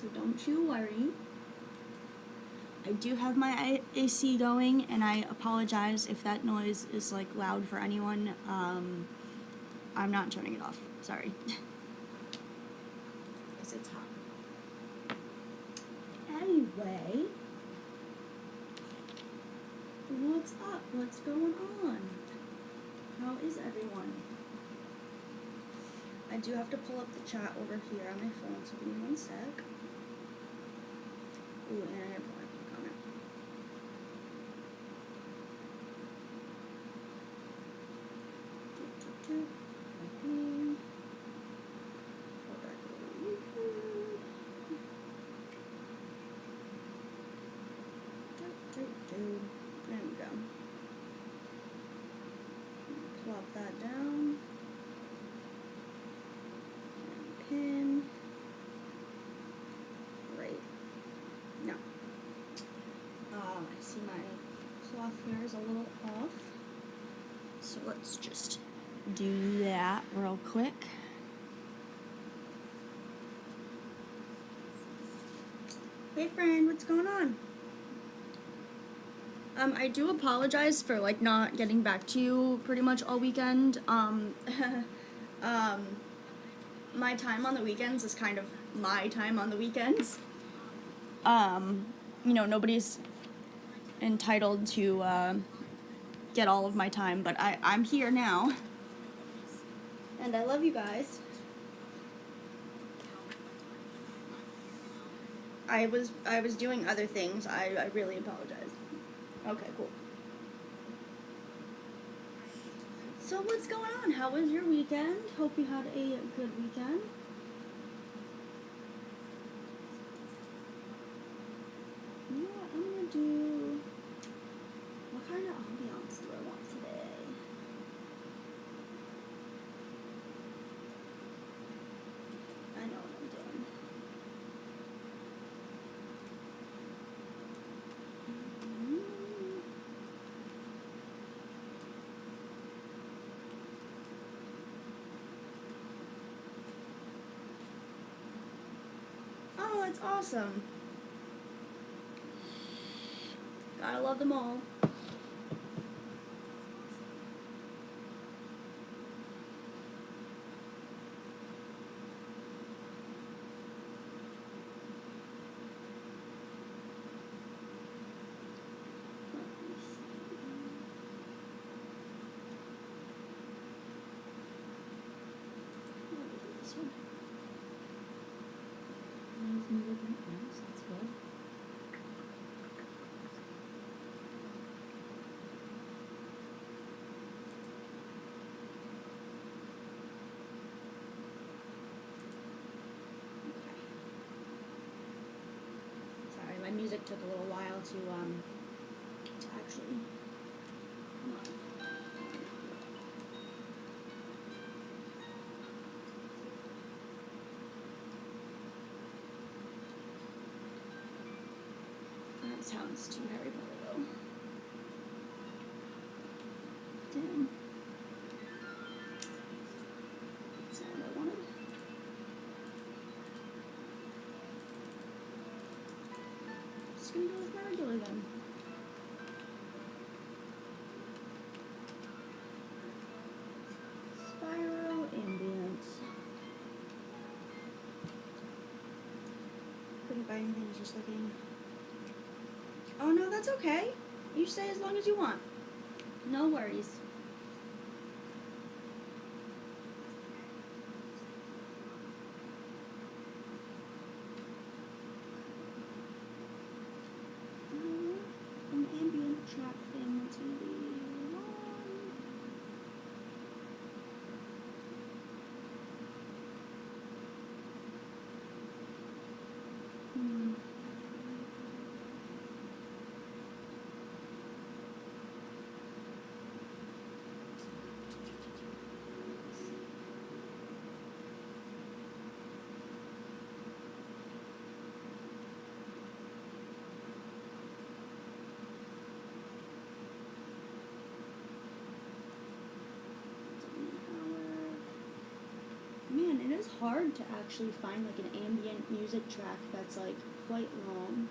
so don't you worry. I do have my AC going, and I apologize if that noise is like loud for anyone. I'm not turning it off. Sorry. Because it's hot. Anyway, what's up? What's going on? How is everyone? I do have to pull up the chat over here on my phone, so give me one sec. Ooh, and I have one comment. There we go. Plop that down. And pin. Great. Now, I see my cloth here is a little off. So let's just do that real quick. Hey friend, what's going on? I do apologize for like not getting back to you pretty much all weekend. My time on the weekends is kind of my time on the weekends. You know, nobody's entitled to get all of my time, but I'm here now. And I love you guys. I was doing other things. I really apologize. Okay, cool. So what's going on? How was your weekend? Hope you had a good weekend. You know what? I'm gonna do... What kind of ambiance do I want today? I know what I'm doing. Oh, it's awesome. Gotta love them all. This one. That's good. Sorry, my music took a little while to actually come on. That sounds too Harry Potter though. Damn. That's not what I wanted. Just gonna go with my regular then. Spiral ambience. Couldn't buy anything, just looking. Oh no, that's okay. You stay as long as you want. No worries. An ambient track thing that's gonna be long. is hard to actually find like an ambient music track that's like quite long.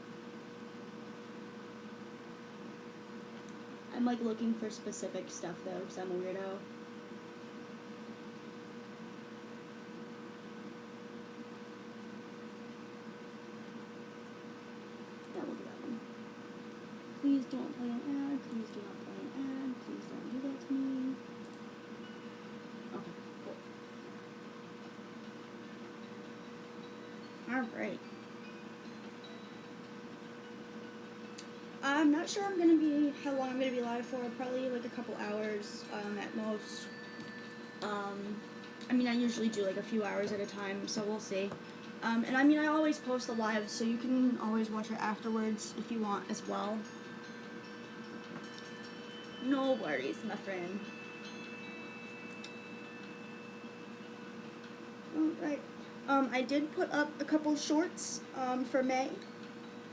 I'm like looking for specific stuff though, because I'm a weirdo. Yeah, we'll do that one. Please don't play an ad. Please do not play an ad. Please don't do that to me. Okay, cool. Alright. I'm not sure how long I'm gonna be live for. Probably like a couple hours at most. I mean, I usually do like a few hours at a time, so we'll see. And I mean, I always post the live, so you can always watch it afterwards if you want as well. No worries, my friend. Alright. I did put up a couple shorts for May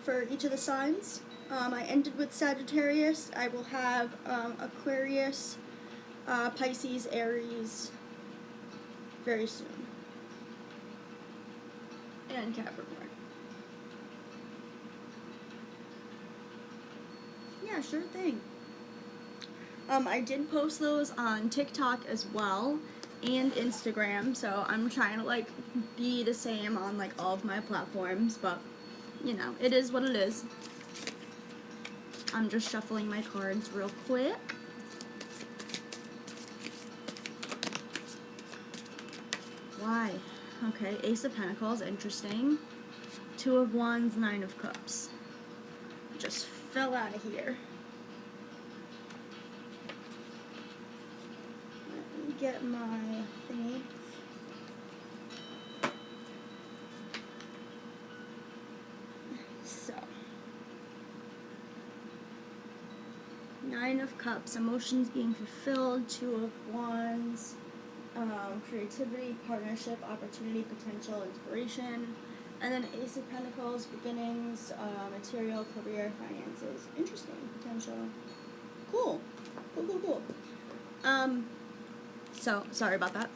for each of the signs. I ended with Sagittarius. I will have Aquarius, Pisces, Aries very soon. And Capricorn. Yeah, sure thing. I did post those on TikTok as well and Instagram, so I'm trying to like be the same on like all of my platforms, but you know, it is what it is. I'm just shuffling my cards real quick. Why? Okay, Ace of Pentacles, interesting. Two of Wands, Nine of Cups. Just fell out of here. Let me get my thingy. So. Nine of Cups, emotions being fulfilled. Two of Wands, creativity, partnership, opportunity, potential, inspiration. And then Ace of Pentacles, beginnings, material, career, finances. Interesting, potential. Cool. Cool. So, sorry about that.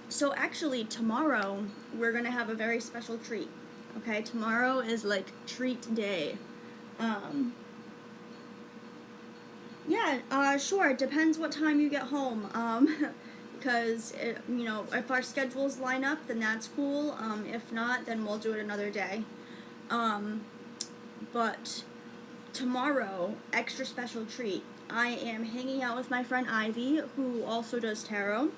So actually tomorrow we're gonna have a very special treat. Okay, tomorrow is like treat day. Yeah, sure. It depends what time you get home. Because you know, if our schedules line up, then that's cool. If not, then we'll do it another day. But tomorrow, extra special treat. I am hanging out with my friend Ivy, who also does tarot.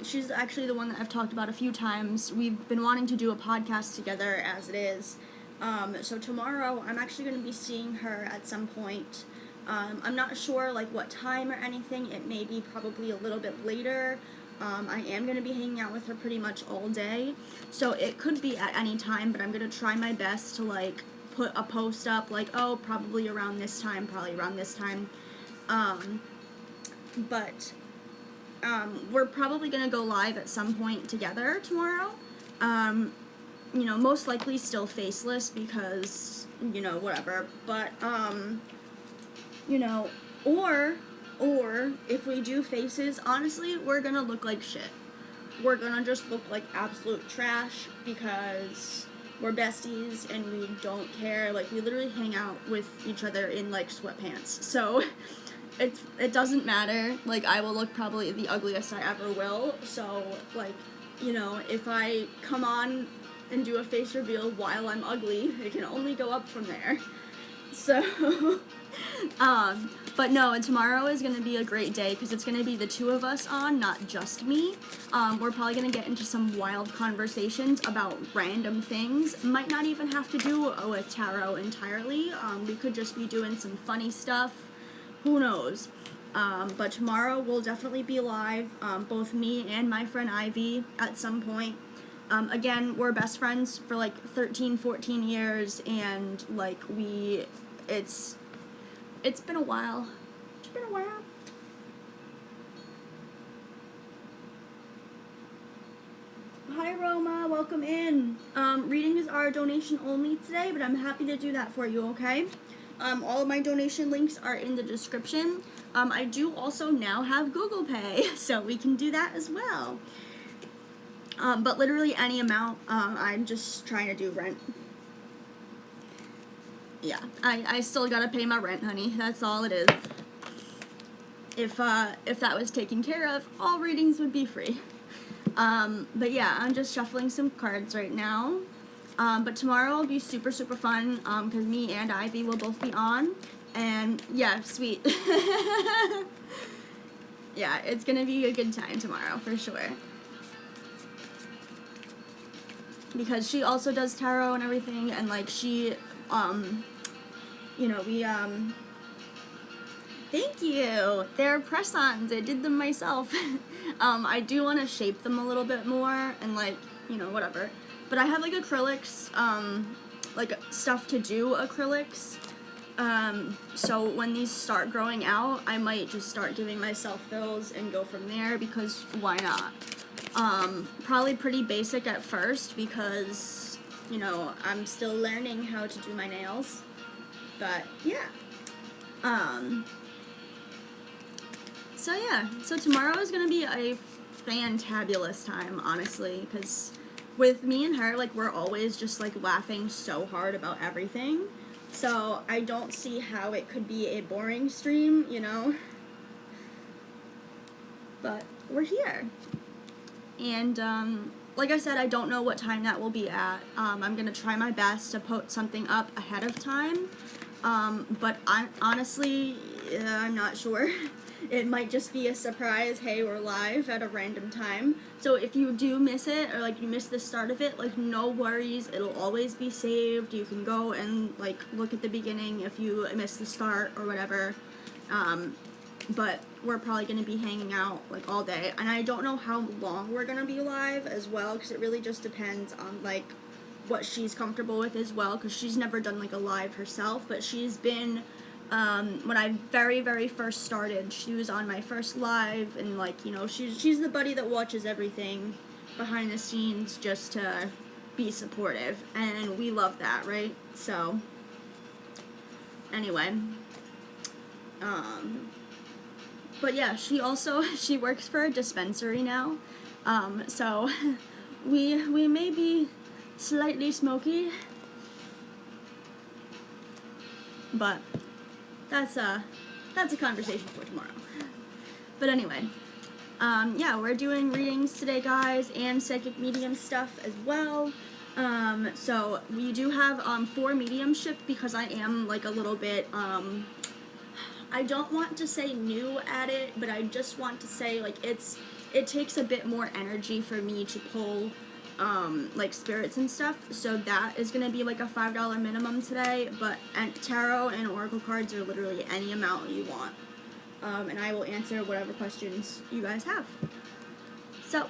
She's actually the one that I've talked about a few times. We've been wanting to do a podcast together as it is. So tomorrow, I'm actually going to be seeing her at some point. I'm not sure like what time or anything. It may be probably a little bit later. I am going to be hanging out with her pretty much all day. So it could be at any time, but I'm going to try my best to like put a post up like, oh, probably around this time, but we're probably going to go live at some point together tomorrow. You know, most likely still faceless because, you know, whatever. But, you know, or if we do faces, honestly, we're gonna look like shit. We're gonna just look like absolute trash because we're besties and we don't care. Like, we literally hang out with each other in, like, sweatpants. So, it doesn't matter. Like, I will look probably the ugliest I ever will. So, like, you know, if I come on and do a face reveal while I'm ugly, it can only go up from there. So, but no, and tomorrow is going to be a great day because it's going to be the two of us on, not just me. We're probably going to get into some wild conversations about random things. Might not even have to do with tarot entirely. We could just be doing some funny stuff. Who knows? But tomorrow we'll definitely be live, both me and my friend Ivy at some point. Again, we're best friends for like 13, 14 years, and like it's been a while. It's been a while. Hi Roma, welcome in. Readings are donation only today, but I'm happy to do that for you, okay? All of my donation links are in the description. I do also now have Google Pay, so we can do that as well. But literally any amount. I'm just trying to do rent. Yeah, I still gotta pay my rent, honey. That's all it is. If that was taken care of, all readings would be free. But yeah, I'm just shuffling some cards right now. But tomorrow will be super, super fun, because me and Ivy will both be on. And yeah, sweet. Yeah, it's gonna be a good time tomorrow, for sure. Because she also does tarot and everything, and like she, you know, we, thank you! They're press-ons, I did them myself. I do want to shape them a little bit more, and like, you know, whatever. But I have like acrylics, like stuff to do acrylics. So when these start growing out, I might just start giving myself fills and go from there, because why not? Probably pretty basic at first, because, you know, I'm still learning how to do my nails. But yeah. So yeah, so tomorrow is gonna be a fantabulous time, honestly, because with me and her, like, we're always just like laughing so hard about everything. So I don't see how it could be a boring stream, you know? But we're here. And, like I said, I don't know what time that will be at. I'm gonna try my best to put something up ahead of time. But honestly, I'm not sure. It might just be a surprise, hey, we're live at a random time. So if you do miss it, or like you miss the start of it, like no worries, it'll always be saved. You can go and like look at the beginning if you miss the start or whatever. But we're probably going to be hanging out like all day, and I don't know how long we're going to be live as well, because it really just depends on like what she's comfortable with as well, because she's never done like a live herself, but she's been, when I very first started, she was on my first live, and like, you know, she's the buddy that watches everything behind the scenes just to be supportive, and we love that, right? So anyway, but yeah, she works for a dispensary now, so we may be slightly smoky, but that's a conversation for tomorrow. But anyway, yeah, we're doing readings today, guys, and psychic medium stuff as well. So we do have 4 mediumship, because I am like a little bit, I don't want to say new at it, but I just want to say like it takes a bit more energy for me to pull like spirits and stuff, so that is going to be like a $5 minimum today, and tarot and oracle cards are literally any amount you want, and I will answer whatever questions you guys have. So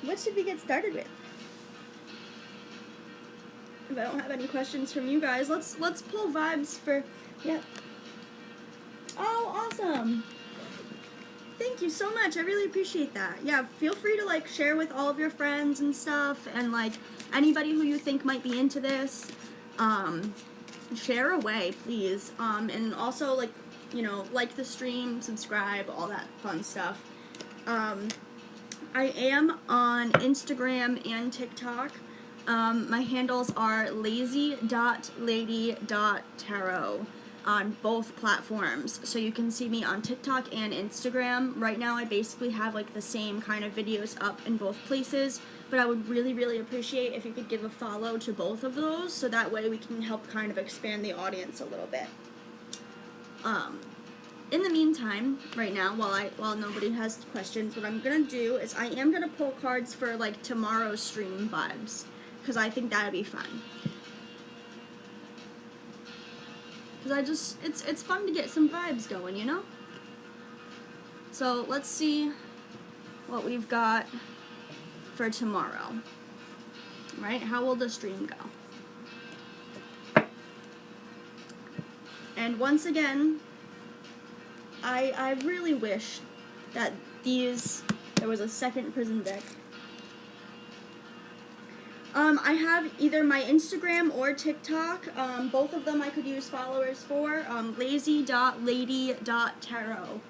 what should we get started with? If I don't have any questions from you guys, let's pull vibes for, yeah. Oh, awesome. Thank you so much. I really appreciate that. Yeah, feel free to like share with all of your friends and stuff, and like anybody who you think might be into this. Share away, please. And also, like, you know, like the stream, subscribe, all that fun stuff. I am on Instagram and TikTok. My handles are lazy.lady.tarot on both platforms, so you can see me on TikTok and Instagram. Right now I basically have like the same kind of videos up in both places, but I would really appreciate if you could give a follow to both of those, so that way we can help kind of expand the audience a little bit. In the meantime, right now, while nobody has questions, what I'm gonna do is I am gonna pull cards for like tomorrow's stream vibes, because I think that'd be fun. Because it's fun to get some vibes going, you know? So let's see what we've got for tomorrow. Right? How will the stream go? And once again, I really wish that there was a second prison deck. I have either my Instagram or TikTok. Both of them I could use followers for. Lazy.lady.tarot.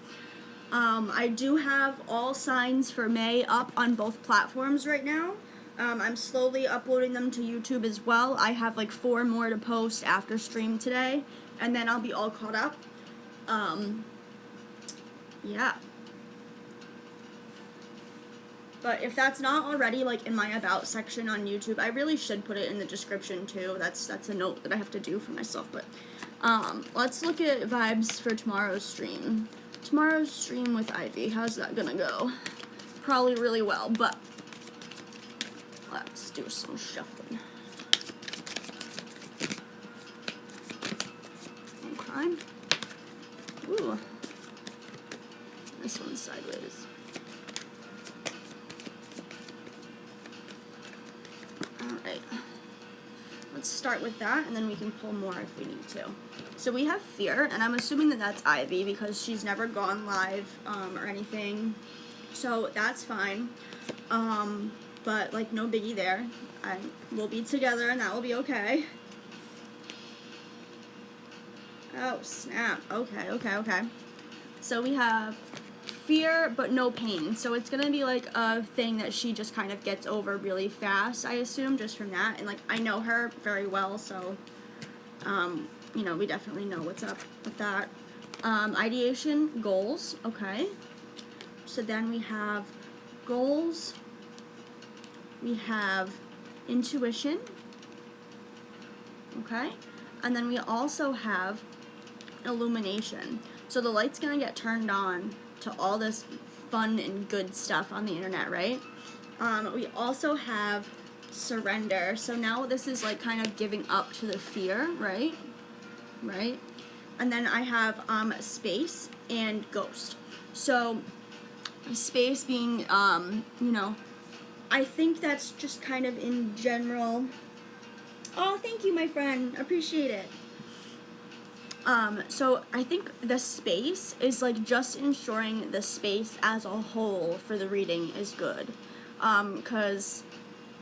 I do have all signs for May up on both platforms right now. I'm slowly uploading them to YouTube as well. I have like 4 more to post after stream today, and then I'll be all caught up. Yeah. But if that's not already like in my about section on YouTube, I really should put it in the description too. That's a note that I have to do for myself. But let's look at vibes for tomorrow's stream. Tomorrow's stream with Ivy. How's that gonna go? Probably really well, but let's do some shuffling. Okay. Ooh. This one's sideways. Alright. Let's start with that, and then we can pull more if we need to. So we have Fear, and I'm assuming that that's Ivy because she's never gone live or anything. So that's fine. But like no biggie there. We'll be together and that will be okay. Oh snap. Okay. So we have Fear but no pain. So it's gonna be like a thing that she just kind of gets over really fast, I assume, just from that. And like I know her very well, so you know, we definitely know what's up with that. Ideation, goals, okay. So then we have goals, we have intuition, okay. And then we also have illumination. So the light's gonna get turned on to all this fun and good stuff on the internet, right? We also have surrender. So now this is like kind of giving up to the fear, right? Right? And then I have space and ghost. So space being, you know, I think that's just kind of in general. Oh, thank you, my friend. Appreciate it. So I think the space is like just ensuring the space as a whole for the reading is good. 'Cause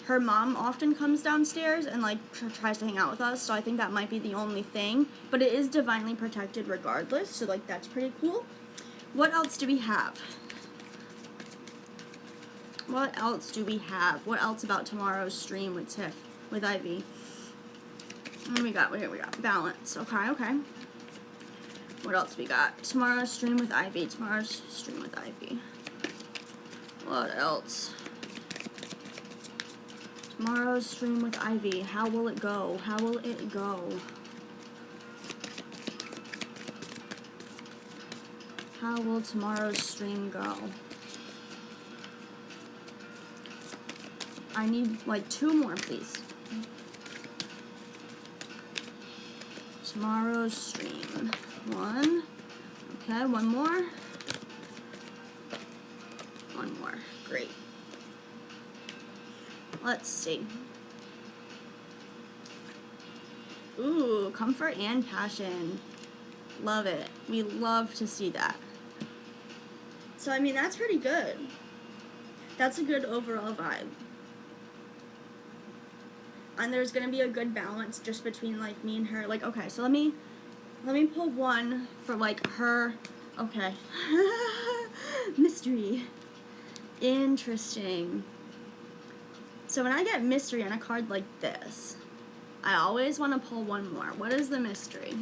her mom often comes downstairs and like tries to hang out with us, so I think that might be the only thing. But it is divinely protected regardless, so like that's pretty cool. What else do we have? What else do we have? What else about tomorrow's stream with Tiff, with Ivy? What do we got? We got balance. Okay. What else we got? Tomorrow's stream with Ivy. Tomorrow's stream with Ivy. What else? Tomorrow's stream with Ivy. How will it go? How will it go? How will tomorrow's stream go? I need like 2 more, please. Tomorrow's stream. 1. Okay, 1 more. 1 more. Great. Let's see. Ooh, comfort and passion. Love it. We love to see that. So, I mean, that's pretty good. That's a good overall vibe. And there's gonna be a good balance just between, like, me and her. Like, okay, so let me pull one for, like, her. Okay. Mystery. Interesting. So when I get mystery on a card like this, I always want to pull one more. What is the mystery?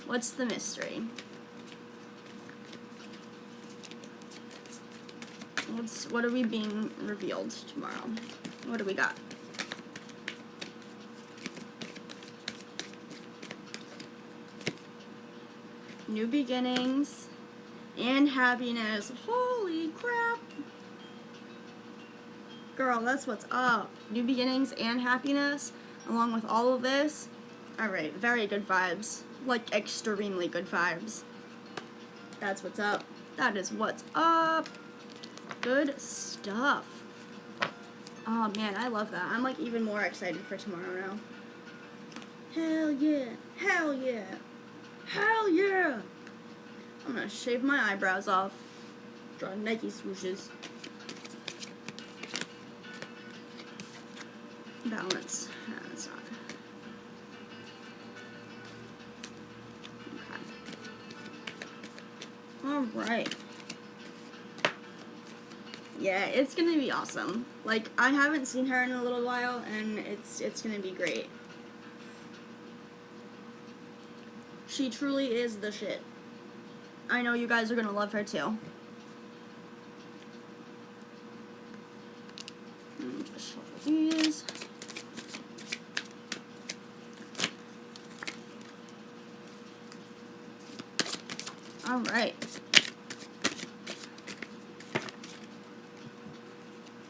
What's the mystery? What are we being revealed tomorrow? What do we got? New beginnings and happiness. Holy crap. Girl, that's what's up. New beginnings and happiness, along with all of this. Alright, very good vibes. Like, extremely good vibes. That's what's up. That is what's up. Good stuff. Oh, man, I love that. I'm, like, even more excited for tomorrow now. Hell yeah. Hell yeah. Hell yeah. I'm gonna shave my eyebrows off. Draw Nike swooshes. Balance. That's not. Okay. Alright. Yeah, it's gonna be awesome. Like, I haven't seen her in a little while, and it's gonna be great. She truly is the shit. I know you guys are gonna love her too. Just shuffle these. Alright.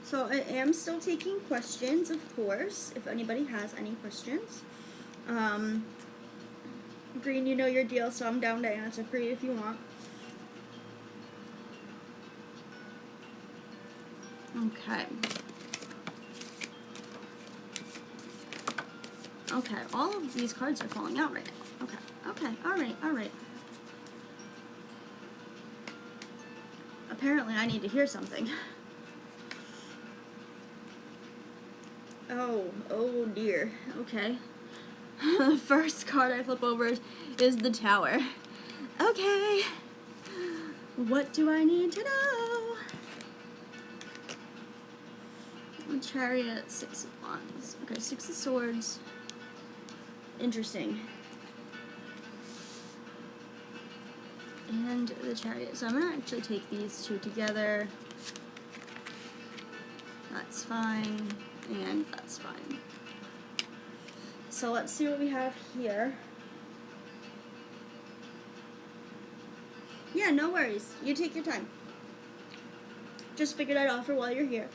So I am still taking questions, of course, if anybody has any questions. Green, you know your deal, so I'm down to answer for you if you want. Okay. Okay, all of these cards are falling out right now. Okay, alright. Apparently I need to hear something. Oh dear. Okay. The first card I flip over is the Tower. Okay. What do I need to know? Chariot, 6 of Wands. Okay, 6 of Swords. Interesting. And the Chariot. So I'm going to actually take these two together. That's fine. And that's fine. So let's see what we have here. Yeah, no worries. You take your time. Just figure that out for while you're here,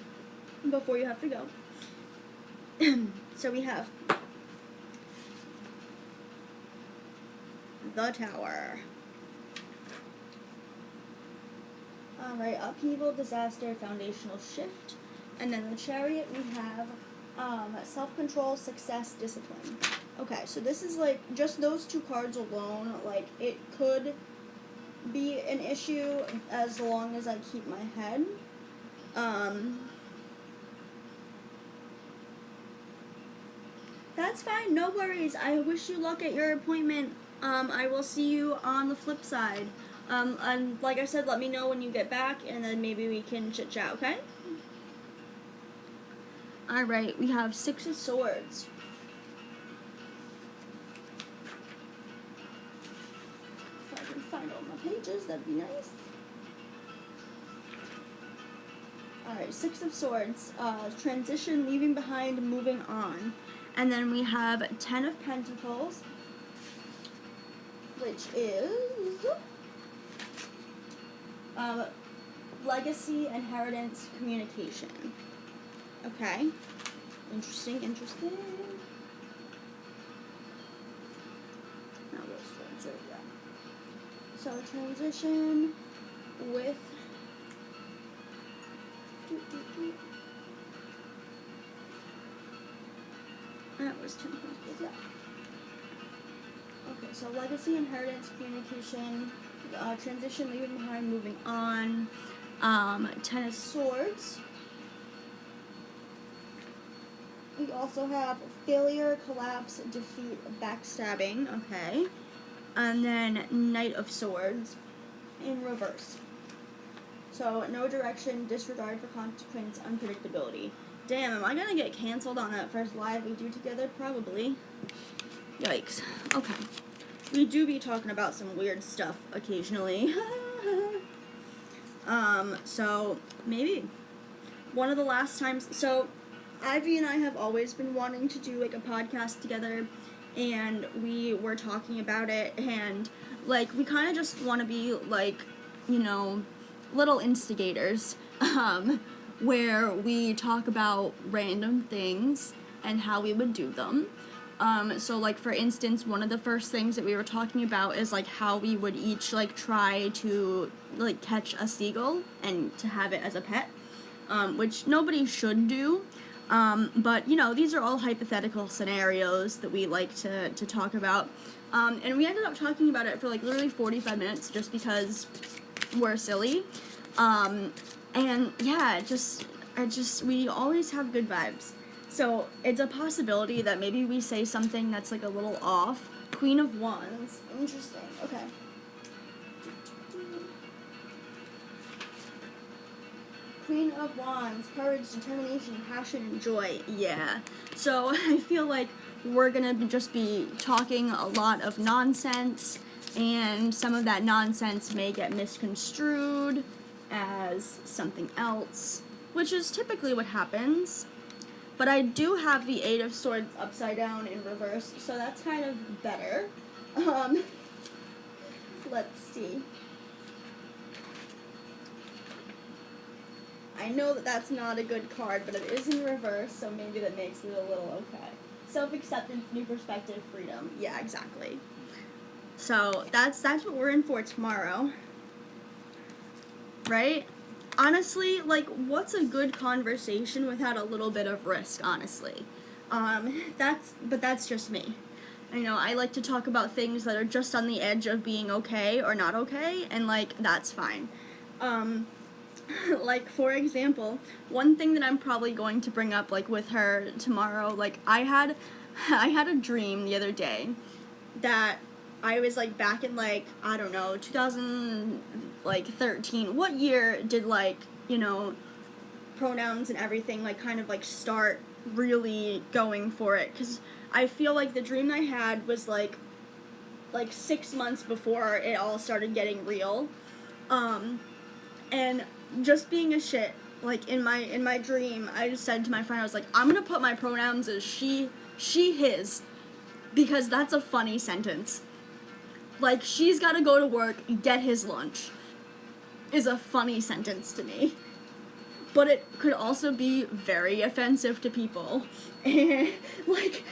before you have to go. So we have the Tower. Alright, upheaval, disaster, foundational shift. And then the Chariot, we have self-control, success, discipline. Okay, so this is like, just those two cards alone, like, it could be an issue as long as I keep my head. That's fine, no worries. I wish you luck at your appointment. I will see you on the flip side. And like I said, let me know when you get back, and then maybe we can chit-chat, okay? Alright, we have 6 of Swords. If I can find all my pages, that'd be nice. Alright, 6 of Swords. Transition, leaving behind, moving on. And then we have 10 of Pentacles, which is legacy, inheritance, communication. Okay. Interesting. Now those ones right there. So transition with that was 10 Pentacles, yeah. Okay, so legacy, inheritance, communication, transition, leaving behind, moving on. 10 of Swords. We also have failure, collapse, defeat, backstabbing, okay. And then Knight of Swords in reverse. So, no direction, disregard for consequence, unpredictability. Damn, am I gonna get canceled on that first live we do together? Probably. Yikes. Okay. We do be talking about some weird stuff occasionally. So, maybe one of the last times, so Ivy and I have always been wanting to do, like, a podcast together, and we were talking about it, and, like, we kind of just want to be, like, you know, little instigators, where we talk about random things and how we would do them. So, like, for instance, one of the first things that we were talking about is, like, how we would each, like, try to, like, catch a seagull and to have it as a pet, which nobody should do. But, you know, these are all hypothetical scenarios that we like to talk about. And we ended up talking about it for, like, literally 45 minutes just because we're silly. And, yeah, we always have good vibes. So, it's a possibility that maybe we say something that's, like, a little off. Queen of Wands. Interesting. Okay. Queen of Wands, courage, determination, passion, and joy. Yeah. So I feel like we're gonna just be talking a lot of nonsense, and some of that nonsense may get misconstrued as something else, which is typically what happens. But I do have the Eight of Swords upside down in reverse, so that's kind of better. Let's see. I know that that's not a good card, but it is in reverse, so maybe that makes it a little okay. Self-acceptance, new perspective, freedom. Yeah, exactly. So that's what we're in for tomorrow. Right? Honestly, like, what's a good conversation without a little bit of risk, honestly? That's just me. You know, I like to talk about things that are just on the edge of being okay or not okay, and, like, that's fine. Like, for example, one thing that I'm probably going to bring up, like, with her tomorrow, like, I had a dream the other day that I was, like, back in, like, I don't know, 2013. What year did, like, you know, pronouns and everything, like, kind of, like, start really going for it? Because I feel like the dream I had was, like 6 months before it all started getting real. And just being a shit, like, in my dream, I just said to my friend, I was like, I'm gonna put my pronouns as she, his, because that's a funny sentence. Like, she's gotta go to work, get his lunch, is a funny sentence to me. But it could also be very offensive to people. And, like,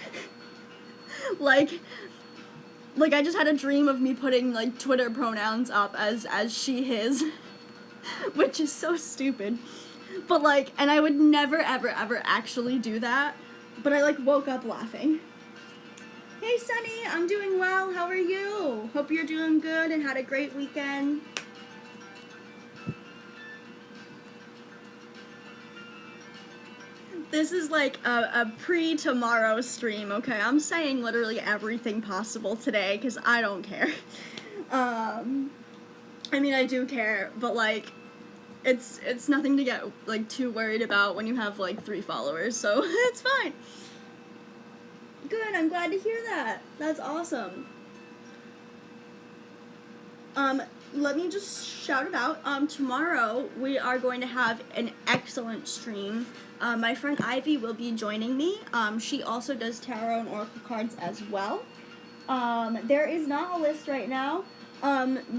I just had a dream of me putting, like, Twitter pronouns up as she, his, which is so stupid. But, like, and I would never, ever, ever actually do that, but I, like, woke up laughing. Hey, Sunny, I'm doing well. How are you? Hope you're doing good and had a great weekend. This is like a pre-tomorrow stream, okay? I'm saying literally everything possible today because I don't care. I mean, I do care, but, like, it's nothing to get, like, too worried about when you have, like, 3 followers, so it's fine. Good, I'm glad to hear that. That's awesome. Let me just shout it out. Tomorrow we are going to have an excellent stream. My friend Ivy will be joining me. She also does tarot and oracle cards as well. There is not a list right now.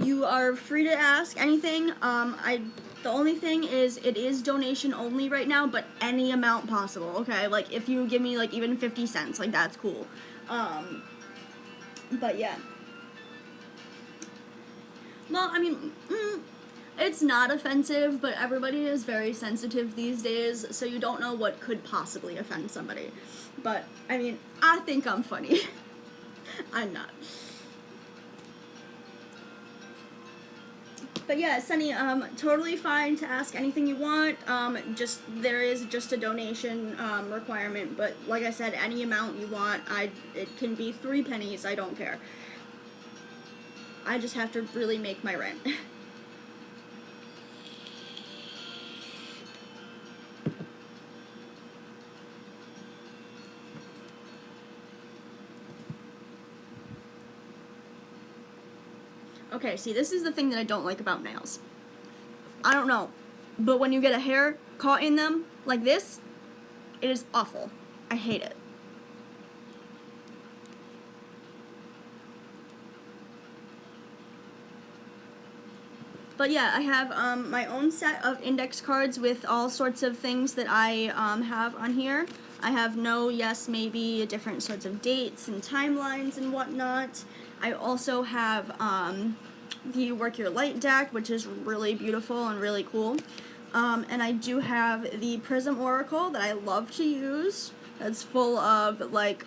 You are free to ask anything. The only thing is, it is donation only right now, but any amount possible, okay? Like, if you give me, like, even 50 cents, like, that's cool. But yeah. Well, I mean, it's not offensive, but everybody is very sensitive these days, so you don't know what could possibly offend somebody. But, I mean, I think I'm funny. I'm not. But yeah, Sunny, totally fine to ask anything you want. There is just a donation requirement, but like I said, any amount you want, it can be 3 pennies, I don't care. I just have to really make my rent. Okay, see, this is the thing that I don't like about nails. I don't know, but when you get a hair caught in them, like this, it is awful. I hate it. But yeah, I have my own set of index cards with all sorts of things that I have on here. I have no, yes, maybe, different sorts of dates and timelines and whatnot. I also have the Work Your Light deck, which is really beautiful and really cool. And I do have the Prism Oracle that I love to use. That's full of, like,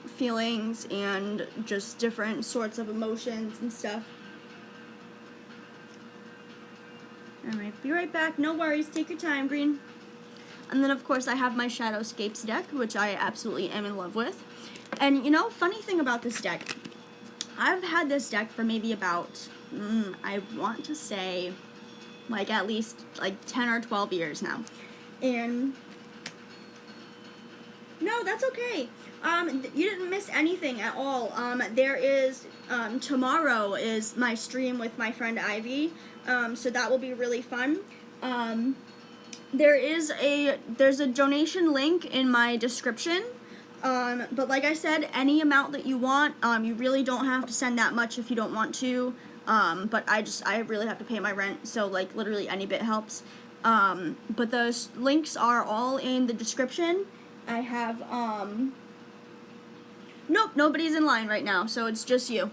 feelings and just different sorts of emotions and stuff. Alright, be right back. No worries. Take your time, Green. And then, of course, I have my Shadowscapes deck, which I absolutely am in love with. And, you know, funny thing about this deck, I've had this deck for maybe about, I want to say, like at least like 10 or 12 years now. And no, that's okay. You didn't miss anything at all. There is, tomorrow is my stream with my friend Ivy, so that will be really fun. There's a donation link in my description, but like I said, any amount that you want, you really don't have to send that much if you don't want to, but I really have to pay my rent, so like literally any bit helps. But those links are all in the description. I have, nope, nobody's in line right now, so it's just you.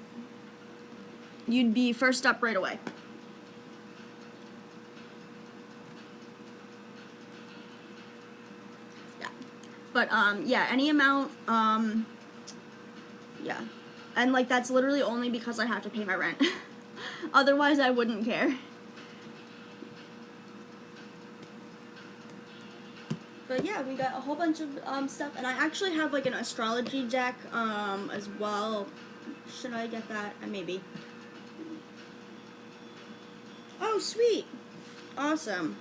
You'd be first up right away. Yeah. But, yeah, any amount, yeah. And, like, that's literally only because I have to pay my rent. Otherwise, I wouldn't care. But yeah, we got a whole bunch of stuff, and I actually have like an astrology deck as well. Should I get that? Maybe. Oh, sweet. Awesome.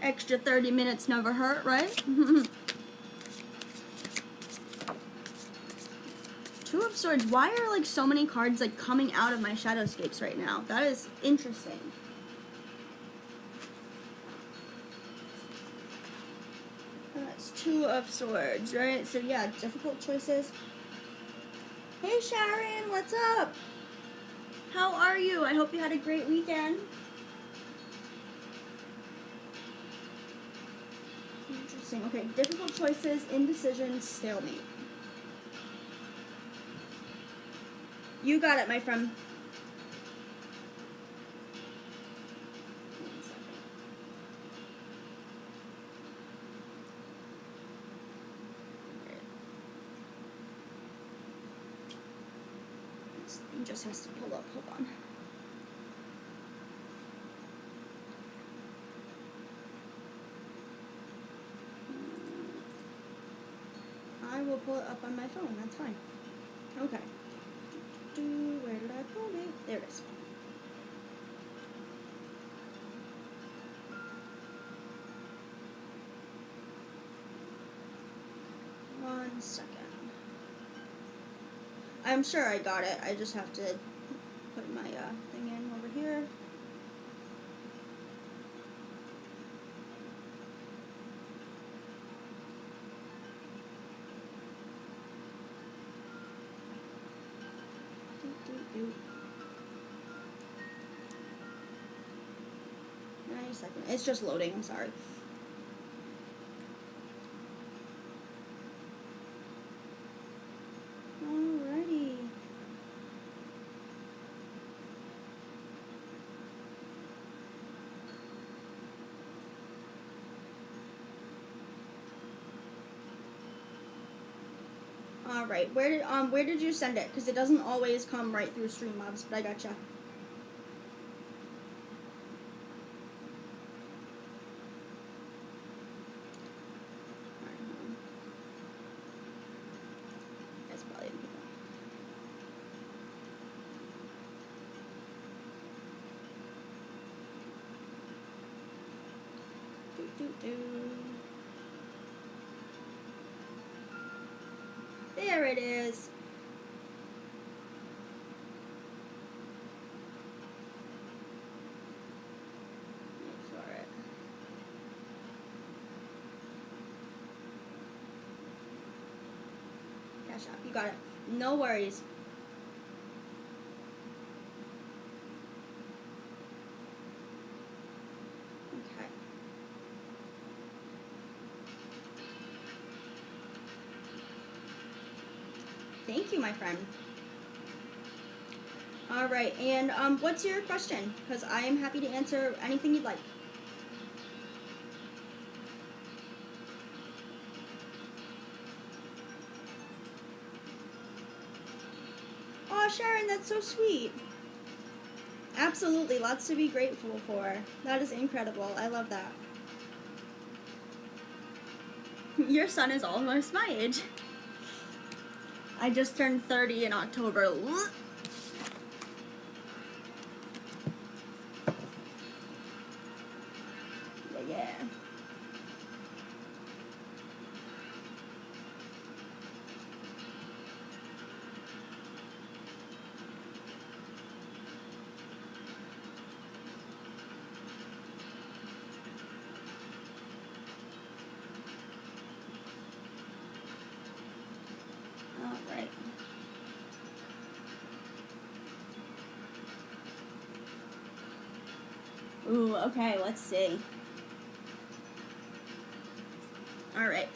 Extra 30 minutes never hurt, right? Two of Swords. Why are like so many cards like coming out of my Shadowscapes right now? That is interesting. That's Two of Swords, right? So yeah, difficult choices. Hey Sharon, what's up? How are you? I hope you had a great weekend. Interesting. Okay, difficult choices, indecision, stalemate. You got it, my friend. Just has to pull up. Hold on. I will pull it up on my phone. That's fine. Okay. Where did I pull it? There it is. One second. I'm sure I got it. I just have to put my thing in over here. Wait a second. It's just loading. I'm sorry. Alrighty. Alright, where did you send it? Because it doesn't always come right through Streamlabs, but I gotcha. That's probably There it is. Wait for it. Cashapp, you got it. No worries. Okay. Thank you, my friend. All right, and what's your question? Because I am happy to answer anything you'd like. Oh, Sharon, that's so sweet. Absolutely, lots to be grateful for. That is incredible. I love that. Your son is almost my age. I just turned 30 in October. Okay, let's see. Alright.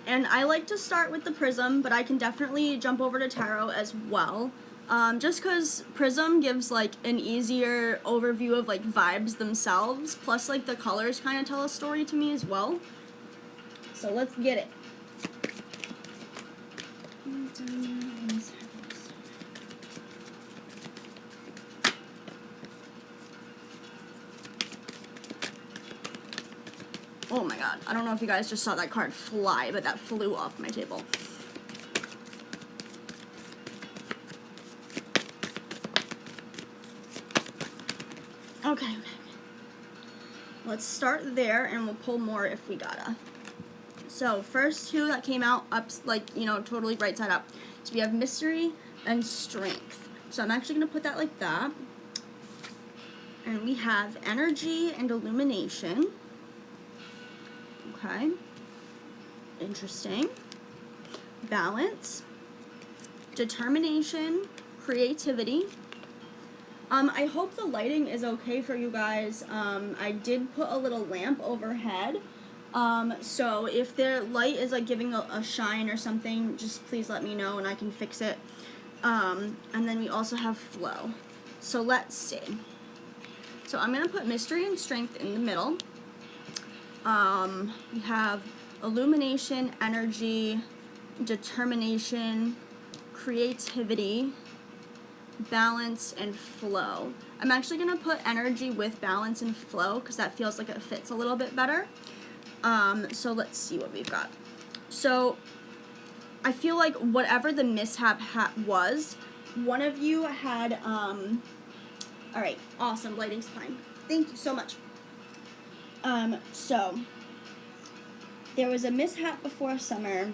And I like to start with the Prism, but I can definitely jump over to Tarot as well. Just because Prism gives like an easier overview of like vibes themselves, plus like the colors kind of tell a story to me as well. So let's get it. Oh my god, I don't know if you guys just saw that card fly, but that flew off my table. Okay. Let's start there, and we'll pull more if we gotta. So, first two that came out, up, like, you know, totally right side up. So we have Mystery and Strength. So I'm actually gonna put that like that. And we have Energy and Illumination. Okay. Interesting. Balance. Determination. Creativity. I hope the lighting is okay for you guys. I did put a little lamp overhead. So if the light is like giving a shine or something, just please let me know and I can fix it. And then we also have Flow. So let's see. So I'm going to put Mystery and Strength in the middle. We have Illumination, Energy, Determination, Creativity, Balance, and Flow. I'm actually going to put Energy with Balance and Flow because that feels like it fits a little bit better. So let's see what we've got. So I feel like whatever the mishap was, one of you had, alright, awesome, lighting's fine. Thank you so much. So there was a mishap before summer,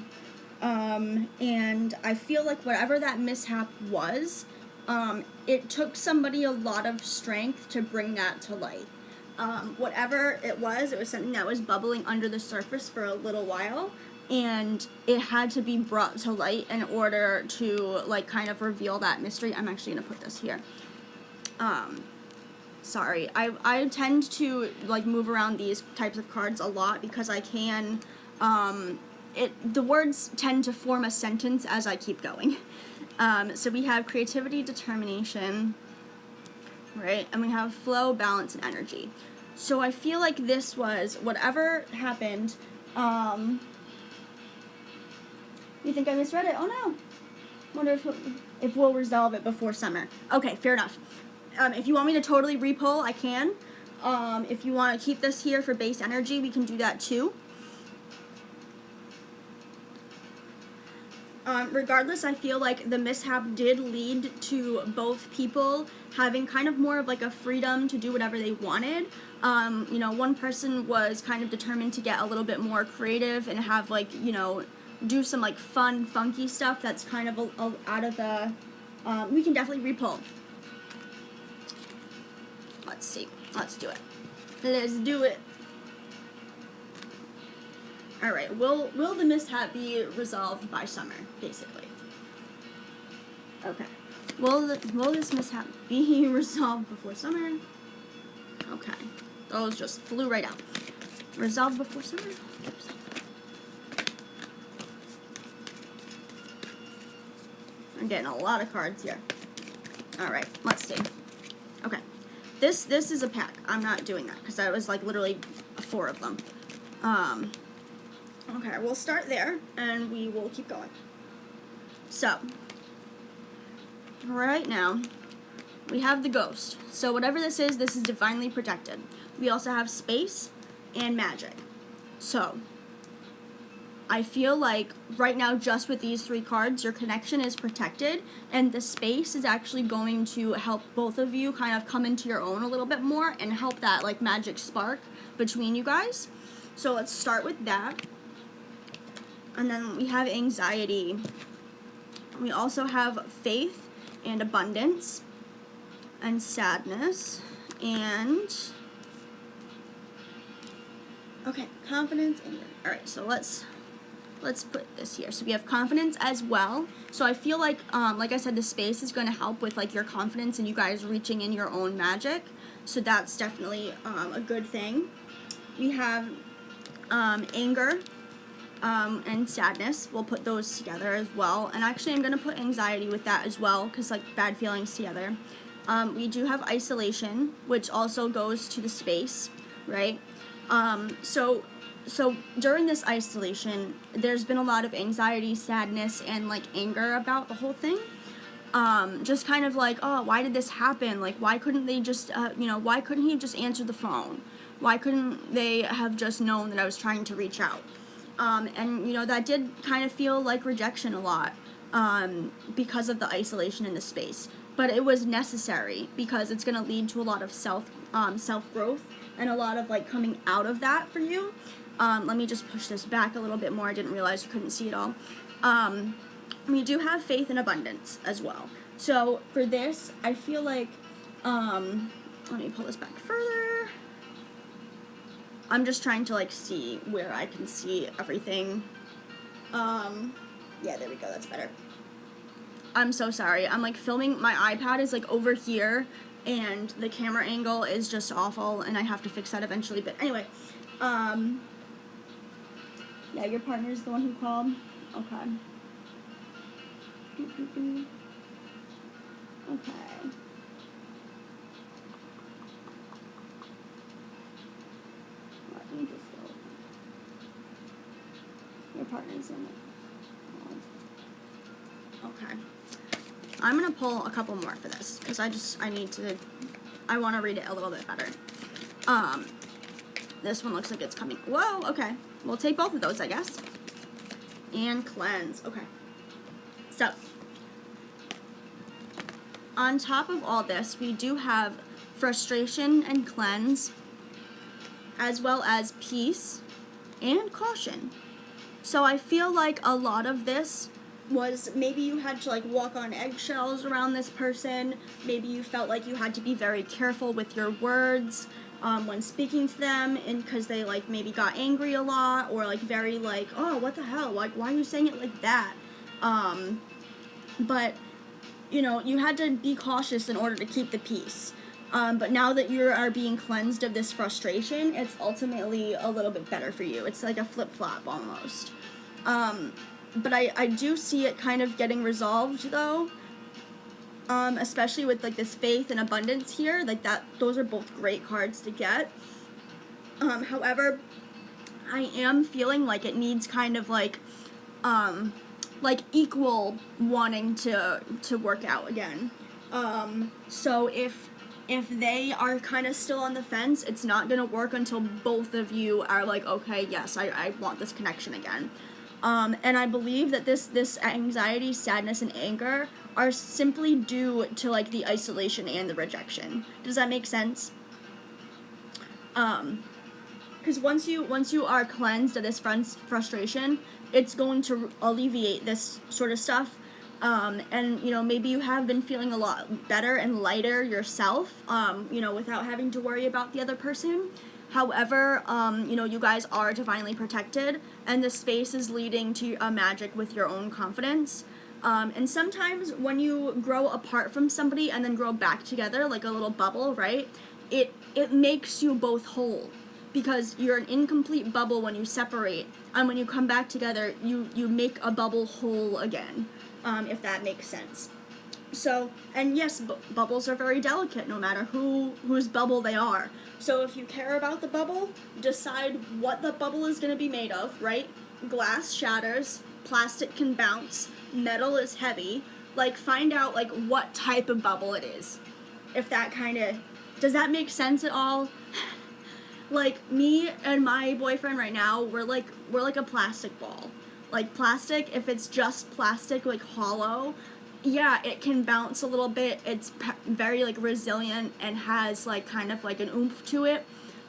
and I feel like whatever that mishap was, it took somebody a lot of strength to bring that to light. Whatever it was something that was bubbling under the surface for a little while, and it had to be brought to light in order to, like, kind of reveal that mystery. I'm actually going to put this here. Sorry. I tend to, like, move around these types of cards a lot because I can, the words tend to form a sentence as I keep going. So we have Creativity, Determination, right? And we have Flow, Balance, and Energy. So I feel like this was, whatever happened, you think I misread it? Oh no. Wonder if we'll resolve it before summer. Okay, fair enough. If you want me to totally repull, I can. If you want to keep this here for base energy, we can do that too. Regardless, I feel like the mishap did lead to both people having kind of more of like a freedom to do whatever they wanted. You know, one person was kind of determined to get a little bit more creative and have, like, you know, do some like fun, funky stuff that's kind of out of the, we can definitely repull. Let's see. Let's do it. Let's do it. Alright, will the mishap be resolved by summer, basically? Okay. Will this mishap be resolved before summer? Okay. Those just flew right out. Resolved before summer? Oops. I'm getting a lot of cards here. Alright, let's see. Okay. This is a pack. I'm not doing that because that was like literally 4 of them. Okay, we'll start there and we will keep going. So, right now, we have the Ghost. So whatever this is divinely protected. We also have Space and Magic. So, I feel like right now, just with these 3 cards, your connection is protected, and the Space is actually going to help both of you kind of come into your own a little bit more and help that, like, magic spark between you guys. So let's start with that. And then we have Anxiety. We also have Faith and Abundance and Sadness and, okay, Confidence. All right, so let's put this here. So we have Confidence as well. So I feel like I said, the Space is going to help with like your confidence and you guys reaching in your own magic. So that's definitely a good thing. We have anger and sadness. We'll put those together as well. And actually, I'm going to put anxiety with that as well, because like bad feelings together. We do have isolation, which also goes to the space, right? So during this isolation, there's been a lot of anxiety, sadness, and like anger about the whole thing. Just kind of like, oh, why did this happen? Like, why couldn't they just, why couldn't he just answer the phone? Why couldn't they have just known that I was trying to reach out? And, that did kind of feel like rejection a lot, because of the isolation in the space. But it was necessary, because it's going to lead to a lot of self-growth and a lot of, like, coming out of that for you. Let me just push this back a little bit more. I didn't realize you couldn't see it all. We do have faith and abundance as well. So for this, I feel like, let me pull this back further. I'm just trying to like see where I can see everything. Yeah, there we go, that's better. I'm so sorry. I'm like filming, my iPad is like over here and the camera angle is just awful and I have to fix that eventually. But anyway, yeah, your partner is the one who called. Okay. Okay. Let me just go. Your partner's in it. Okay. I'm gonna pull a couple more for this because I want to read it a little bit better. This one looks like it's coming. Whoa, okay. We'll take both of those, I guess. And cleanse. Okay. So, on top of all this, we do have frustration and cleanse, as well as peace and caution. So I feel like a lot of this was maybe you had to like walk on eggshells around this person. Maybe you felt like you had to be very careful with your words when speaking to them, and because they like maybe got angry a lot, or like very like, oh, what the hell, like why are you saying it like that? But you had to be cautious in order to keep the peace. But now that you are being cleansed of this frustration, it's ultimately a little bit better for you. It's like a flip-flop almost. But I do see it kind of getting resolved though, especially with like this faith and abundance here. Like those are both great cards to get. However, I am feeling like it needs kind of like equal wanting to work out again. So if they are kind of still on the fence, it's not gonna work until both of you are like, okay, yes, I want this connection again. And I believe that this anxiety, sadness, and anger are simply due to like the isolation and the rejection. Does that make sense? Because once you are cleansed of this frustration, it's going to alleviate this sort of stuff. And maybe you have been feeling a lot better and lighter yourself, without having to worry about the other person. However, you guys are divinely protected, and the space is leading to a magic with your own confidence. And sometimes when you grow apart from somebody and then grow back together, like a little bubble, right? It makes you both whole, because you're an incomplete bubble when you separate, and when you come back together, you make a bubble whole again, if that makes sense. So, and yes, bubbles are very delicate, no matter whose bubble they are. So if you care about the bubble, decide what the bubble is going to be made of, right? Glass shatters, plastic can bounce, metal is heavy. Like, find out, like, what type of bubble it is. If that kind of, does that make sense at all? Like, me and my boyfriend right now, we're like a plastic ball. Like, plastic, if it's just plastic, like, hollow, yeah, it can bounce a little bit. It's very, like, resilient and has, like, kind of, like, an oomph to it.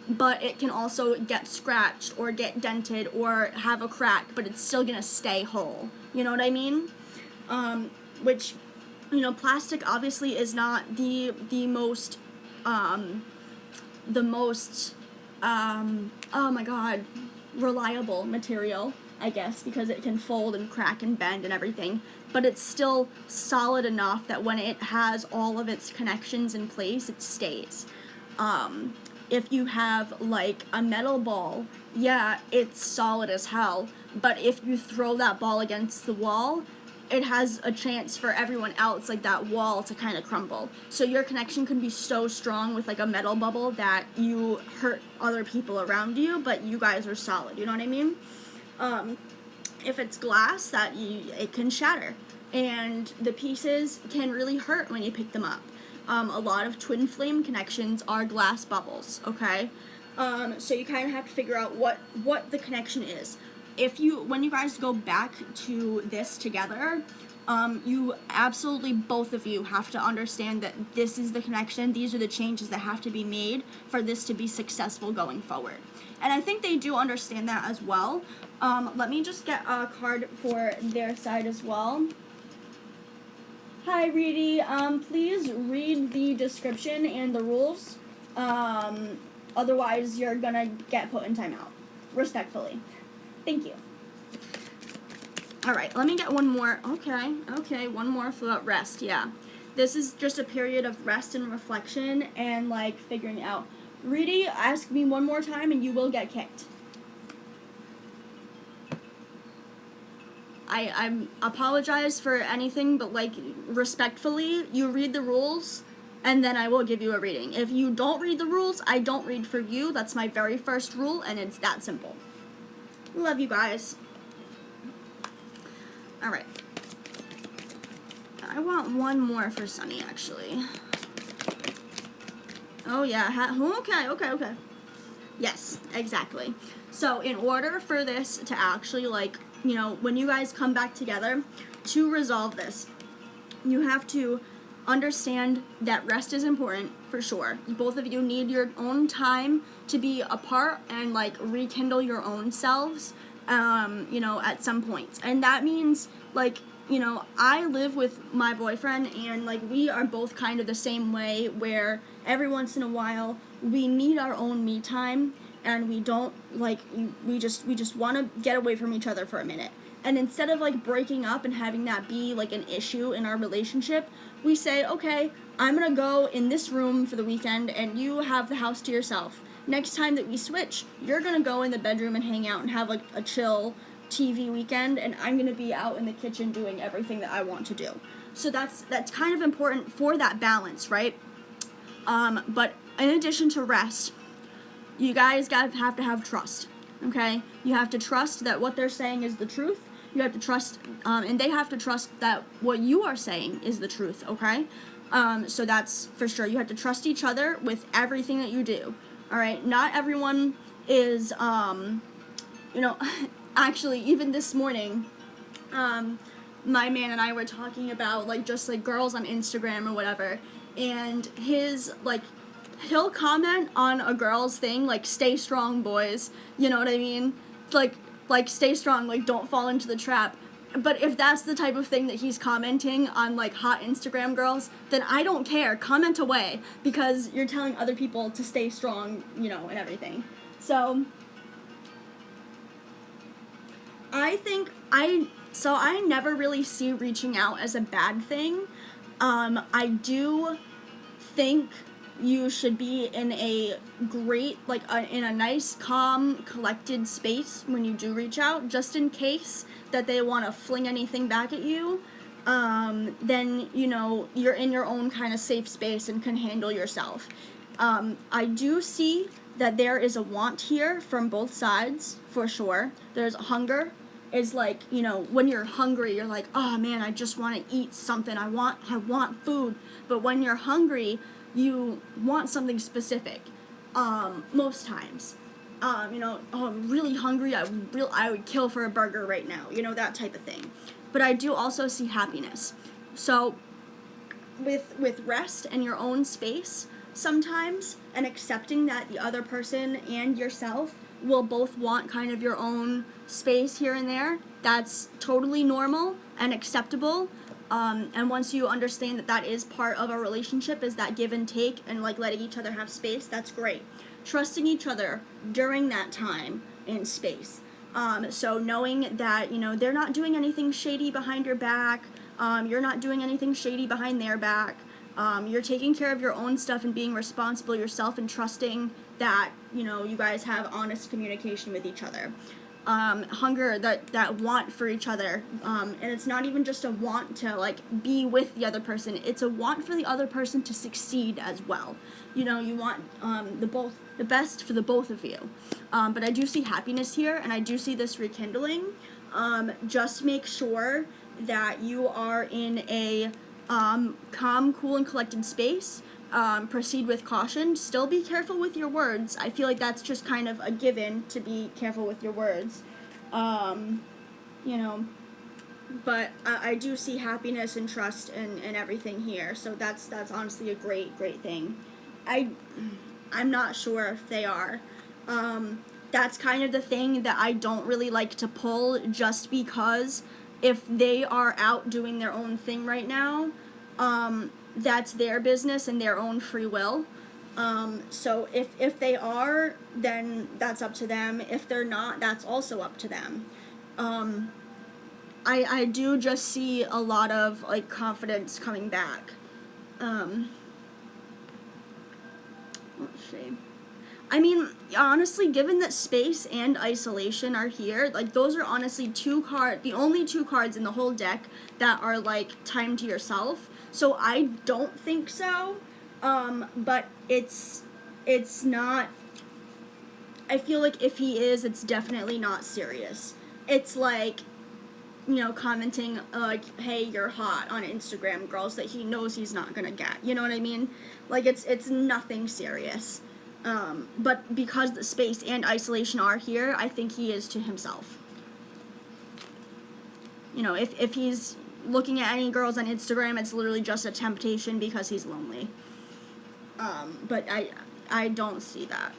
But it can also get scratched or get dented or have a crack, but it's still gonna stay whole. You know what I mean? Which, plastic obviously is not the most, oh my god, reliable material, I guess, because it can fold and crack and bend and everything, but it's still solid enough that when it has all of its connections in place, it stays. If you have like a metal ball, yeah, it's solid as hell, but if you throw that ball against the wall, it has a chance for everyone else, like that wall, to kind of crumble. So your connection can be so strong with like a metal bubble that you hurt other people around you, but you guys are solid, you know what I mean? If it's glass, it can shatter, and the pieces can really hurt when you pick them up. A lot of twin flame connections are glass bubbles, okay? So you kind of have to figure out what the connection is. When you guys go back to this together, you absolutely, both of you, have to understand that this is the connection, these are the changes that have to be made for this to be successful going forward. And I think they do understand that as well. Let me just get a card for their side as well. Hi, Reedy. Please read the description and the rules. Otherwise, you're gonna get put in timeout. Respectfully. Thank you. Alright, let me get one more. Okay, one more for rest, yeah. This is just a period of rest and reflection and, like, figuring out. Reedy, ask me one more time and you will get kicked. I apologize for anything, but, like, respectfully, you read the rules, and then I will give you a reading. If you don't read the rules, I don't read for you. That's my very first rule, and it's that simple. Love you guys. Alright. I want one more for Sunny, actually. Oh, yeah. Okay. Yes, exactly. So, in order for this to actually, like, you know, when you guys come back together to resolve this, you have to understand that rest is important, for sure. Both of you need your own time to be apart and, like, rekindle your own selves, you know, at some points. And that means, like, you know, I live with my boyfriend, and, like, we are both kind of the same way, where every once in a while we need our own me time, and we don't, like, we just want to get away from each other for a minute. And instead of, like, breaking up and having that be, like, an issue in our relationship, we say, okay, I'm gonna go in this room for the weekend, and you have the house to yourself. Next time that we switch, you're gonna go in the bedroom and hang out and have, like, a chill TV weekend, and I'm gonna be out in the kitchen doing everything that I want to do. So that's kind of important for that balance, right? But in addition to rest, you guys have to have trust, okay? You have to trust that what they're saying is the truth. You have to trust, and they have to trust that what you are saying is the truth, okay? So that's for sure. You have to trust each other with everything that you do, all right? Not everyone is, you know, actually, even this morning, my man and I were talking about, like, just, like, girls on Instagram or whatever, and his, like, he'll comment on a girl's thing, like, stay strong, boys, you know what I mean? Like, stay strong, like, don't fall into the trap. But if that's the type of thing that he's commenting on, like, hot Instagram girls, then I don't care. Comment away, because you're telling other people to stay strong, you know, and everything. So, I never really see reaching out as a bad thing. I do think you should be in a great, like, in a nice, calm, collected space when you do reach out, just in case that they want to fling anything back at you. Then, you know, you're in your own kind of safe space and can handle yourself. I do see that there is a want here from both sides, for sure. There's hunger. Is like, you know, when you're hungry, you're like, oh man, I just want to eat something. I want food. But when you're hungry, you want something specific, most times. You know, oh, I'm really hungry, I would kill for a burger right now, you know, that type of thing. But I do also see happiness. So, with rest and your own space, sometimes, and accepting that the other person and yourself will both want kind of your own space here and there, that's totally normal and acceptable. And once you understand that that is part of a relationship, is that give and take and, like, letting each other have space, that's great. Trusting each other during that time and space. So knowing that, you know, they're not doing anything shady behind your back, you're not doing anything shady behind their back, You're taking care of your own stuff and being responsible yourself and trusting that, you know, you guys have honest communication with each other. Hunger, that want for each other, and it's not even just a want to like be with the other person, it's a want for the other person to succeed as well. You know, you want the best for the both of you. But I do see happiness here, and I do see this rekindling. Just make sure that you are in a calm, cool, and collected space. Proceed with caution. Still be careful with your words. I feel like that's just kind of a given, to be careful with your words. You know, but I do see happiness and trust and everything here. So that's honestly a great thing. I'm not sure if they are. That's kind of the thing that I don't really like to pull, just because if they are out doing their own thing right now, that's their business and their own free will. So if they are, then that's up to them. If they're not, that's also up to them. I do just see a lot of like confidence coming back. Let's see. I mean, honestly, given that space and isolation are here, like, those are honestly the only two cards in the whole deck that are, like, time to yourself. So I don't think so, but it's not, I feel like if he is, it's definitely not serious. It's like, you know, commenting, like, hey, you're hot on Instagram, girls that he knows he's not gonna get, you know what I mean? Like, it's nothing serious. But because the space and isolation are here, I think he is to himself. You know, if he's looking at any girls on Instagram, it's literally just a temptation because he's lonely. But I don't see that.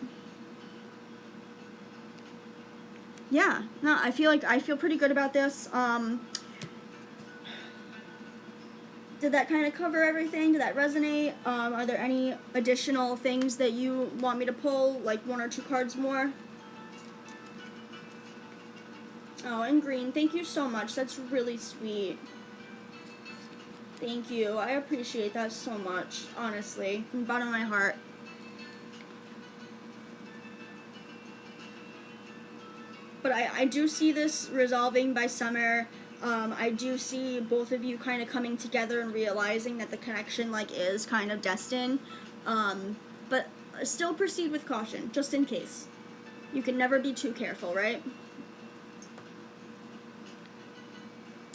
Yeah, no, I feel pretty good about this. Did that kind of cover everything? Did that resonate? Are there any additional things that you want me to pull, like one or two cards more? Oh, and green. Thank you so much. That's really sweet. Thank you. I appreciate that so much, honestly, from the bottom of my heart. But I do see this resolving by summer. I do see both of you kind of coming together and realizing that the connection, like, is kind of destined. But still proceed with caution, just in case. You can never be too careful, right?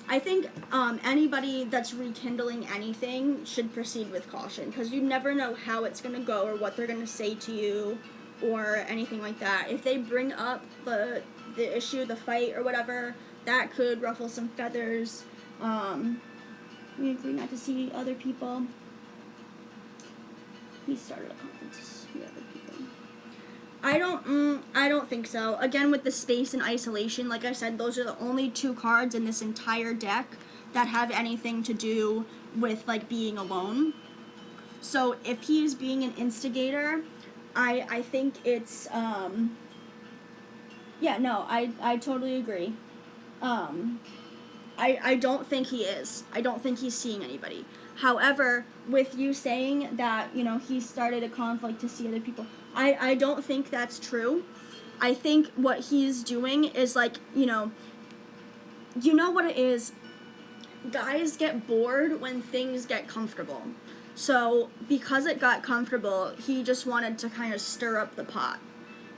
I think anybody that's rekindling anything should proceed with caution, because you never know how it's going to go or what they're going to say to you or anything like that. If they bring up the issue, the fight, or whatever, that could ruffle some feathers. We agree not to see other people. We started a conference to see other people. I don't think so. Again, with the space and isolation, like I said, those are the only two cards in this entire deck that have anything to do with, like, being alone. So if he's being an instigator, I think it's, yeah, no, I totally agree. I don't think he is. I don't think he's seeing anybody. However, with you saying that, you know, he started a conflict to see other people, I don't think that's true. I think what he's doing is, like, you know what it is? Guys get bored when things get comfortable. So, because it got comfortable, he just wanted to kind of stir up the pot.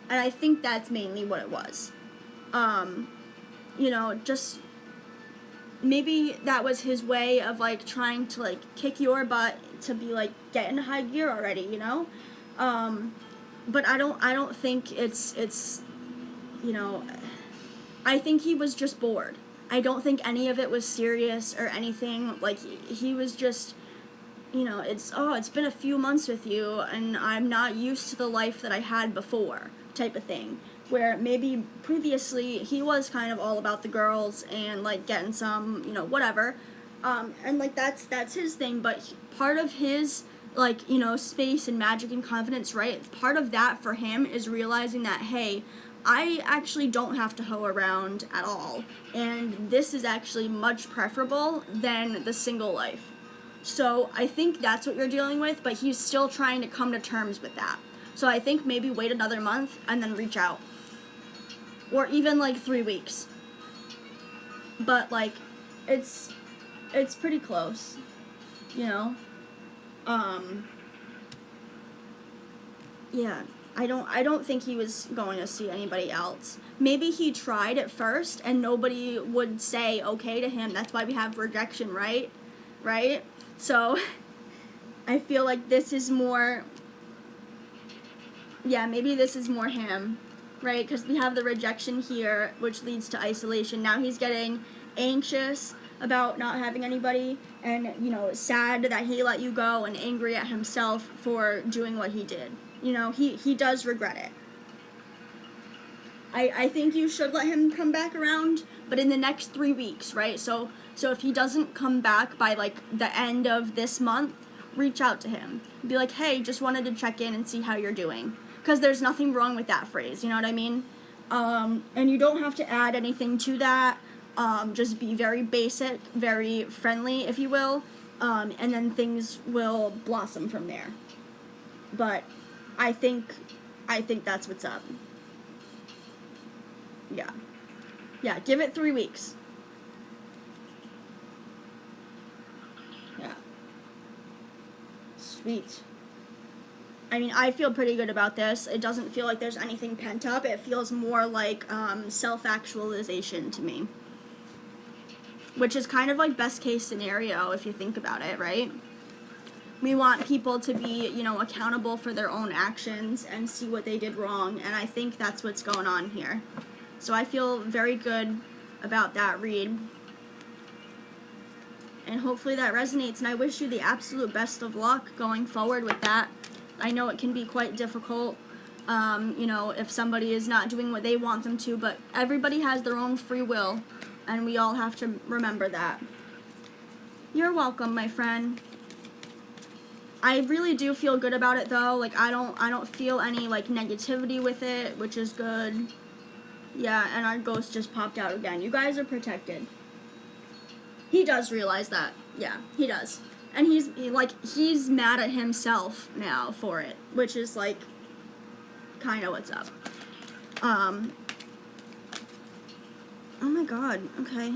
And I think that's mainly what it was. You know, just maybe that was his way of, like, trying to, like, kick your butt to be, like, get in high gear already, you know? But I don't think it's, you know, I think he was just bored. I don't think any of it was serious or anything. Like, he was just, you know, it's been a few months with you and I'm not used to the life that I had before type of thing. Where maybe previously he was kind of all about the girls and, like, getting some, you know, whatever. And, like, that's his thing. But part of his, like, you know, space and magic and confidence, right? Part of that for him is realizing that, hey, I actually don't have to hoe around at all. And this is actually much preferable than the single life. So I think that's what you're dealing with, but he's still trying to come to terms with that. So I think maybe wait another month and then reach out. Or even like 3 weeks. But like, it's pretty close, you know? Yeah, I don't think he was going to see anybody else. Maybe he tried at first and nobody would say okay to him. That's why we have rejection, right? Right? So I feel like this is more, yeah, maybe this is more him, right? Because we have the rejection here, which leads to isolation. Now he's getting anxious about not having anybody, and, you know, sad that he let you go, and angry at himself for doing what he did. You know, he does regret it. I think you should let him come back around, but in the next 3 weeks, right? So if he doesn't come back by, like, the end of this month, reach out to him. Be like, hey, just wanted to check in and see how you're doing. Because there's nothing wrong with that phrase, you know what I mean? And you don't have to add anything to that. Just be very basic, very friendly, if you will, and then things will blossom from there. But I think that's what's up. Yeah, give it 3 weeks. Yeah. Sweet. I mean, I feel pretty good about this. It doesn't feel like there's anything pent up. It feels more like self-actualization to me. Which is kind of like best case scenario if you think about it, right? We want people to be, you know, accountable for their own actions and see what they did wrong, and I think that's what's going on here. So I feel very good about that read. And hopefully that resonates, and I wish you the absolute best of luck going forward with that. I know it can be quite difficult, you know, if somebody is not doing what they want them to, but everybody has their own free will, and we all have to remember that. You're welcome, my friend. I really do feel good about it, though. Like, I don't feel any, like, negativity with it, which is good. Yeah, and our ghost just popped out again. You guys are protected. He does realize that. Yeah, he does. And he's mad at himself now for it, which is, like, kind of what's up. Oh my god, okay.